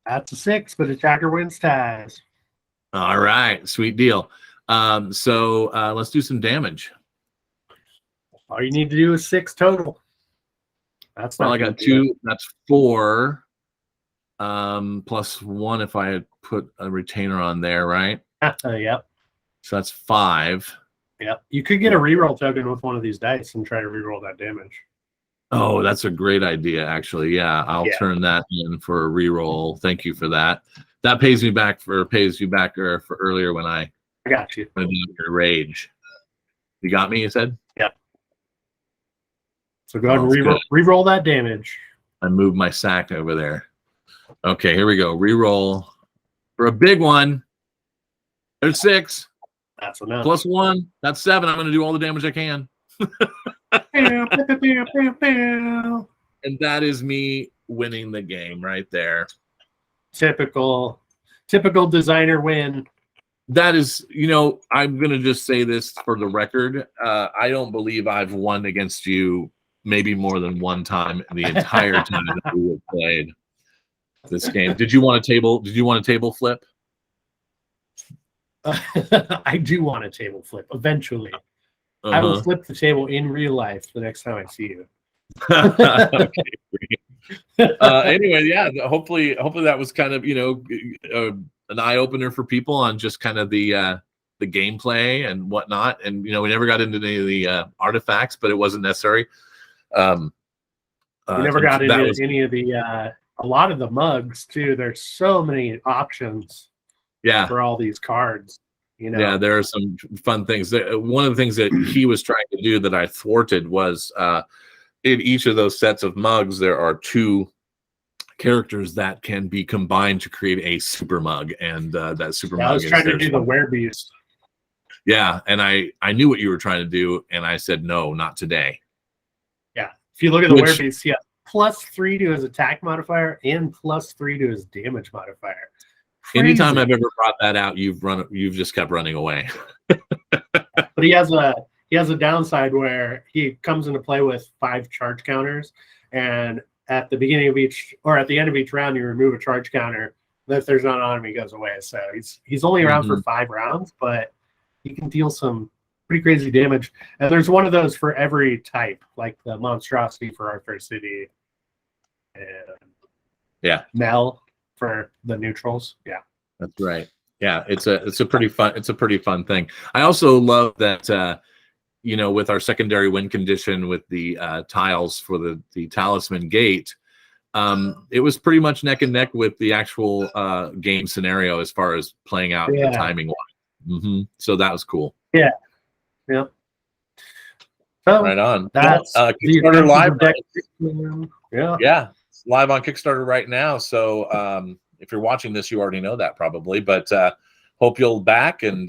That's a 6, but attacker wins ties. All right. Sweet deal. So let's do some damage. All you need to do is 6 total. That's well, I got 2. That's 4. +1 if I had put a retainer on there, right? Yep. So that's 5. Yep. You could get a reroll token with one of these dice and try to reroll that damage. Oh, that's a great idea, actually. Yeah, I'll turn that in for a reroll. Thank you for that. That pays you back for earlier when I got you. When your rage. You got me, you said? Yep. So go ahead and reroll that damage. I moved my sack over there. Okay, here we go. Reroll for a big one. There's 6. That's enough. +1. That's 7. I'm going to do all the damage I can. And that is me winning the game right there. Typical designer win. That is, I'm going to just say this for the record. I don't believe I've won against you maybe more than one time in the entire time that we have played this game. Did you want a table flip? I do want a table flip eventually. I will flip the table in real life the next time I see you. Okay, anyway, yeah. Hopefully that was kind of an eye opener for people on just kind of the gameplay and whatnot. And we never got into any of the artifacts, but it wasn't necessary. We never got into any of the a lot of the mugs too. There's so many options. Yeah, for all these cards. Yeah, there are some fun things. One of the things that he was trying to do that I thwarted was in each of those sets of mugs, there are 2 characters that can be combined to create a super mug, and that super mug. I was trying to do the werebeast. Yeah, and I knew what you were trying to do, and I said no, not today. Yeah, if you look at the werebeast, he has +3 to his attack modifier and +3 to his damage modifier. Crazy. Anytime I've ever brought that out, you've just kept running away. But he has a downside where he comes into play with 5 charge counters, and at the beginning of each or at the end of each round, you remove a charge counter. And if there's not on him, he goes away. So he's only around for 5 rounds, but he can deal some pretty crazy damage. And there's one of those for every type, like the monstrosity for Arthur City, and Mel for the neutrals. Yeah, that's right. Yeah, it's a pretty fun thing. I also love that with our secondary win condition with the tiles for the talisman gate, it was pretty much neck and neck with the actual game scenario as far as playing out the timing wise. So that was cool. Yeah. So right on. That's Kickstarter live. Yeah. It's live on Kickstarter right now. So if you're watching this, you already know that probably, but hope you'll back, and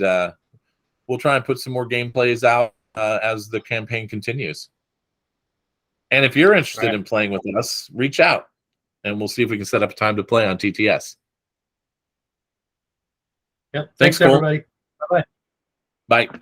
we'll try and put some more gameplays out as the campaign continues. And if you're interested in playing with us, reach out, and we'll see if we can set up a time to play on TTS. Yep. Thanks everybody. Bye-bye. Bye.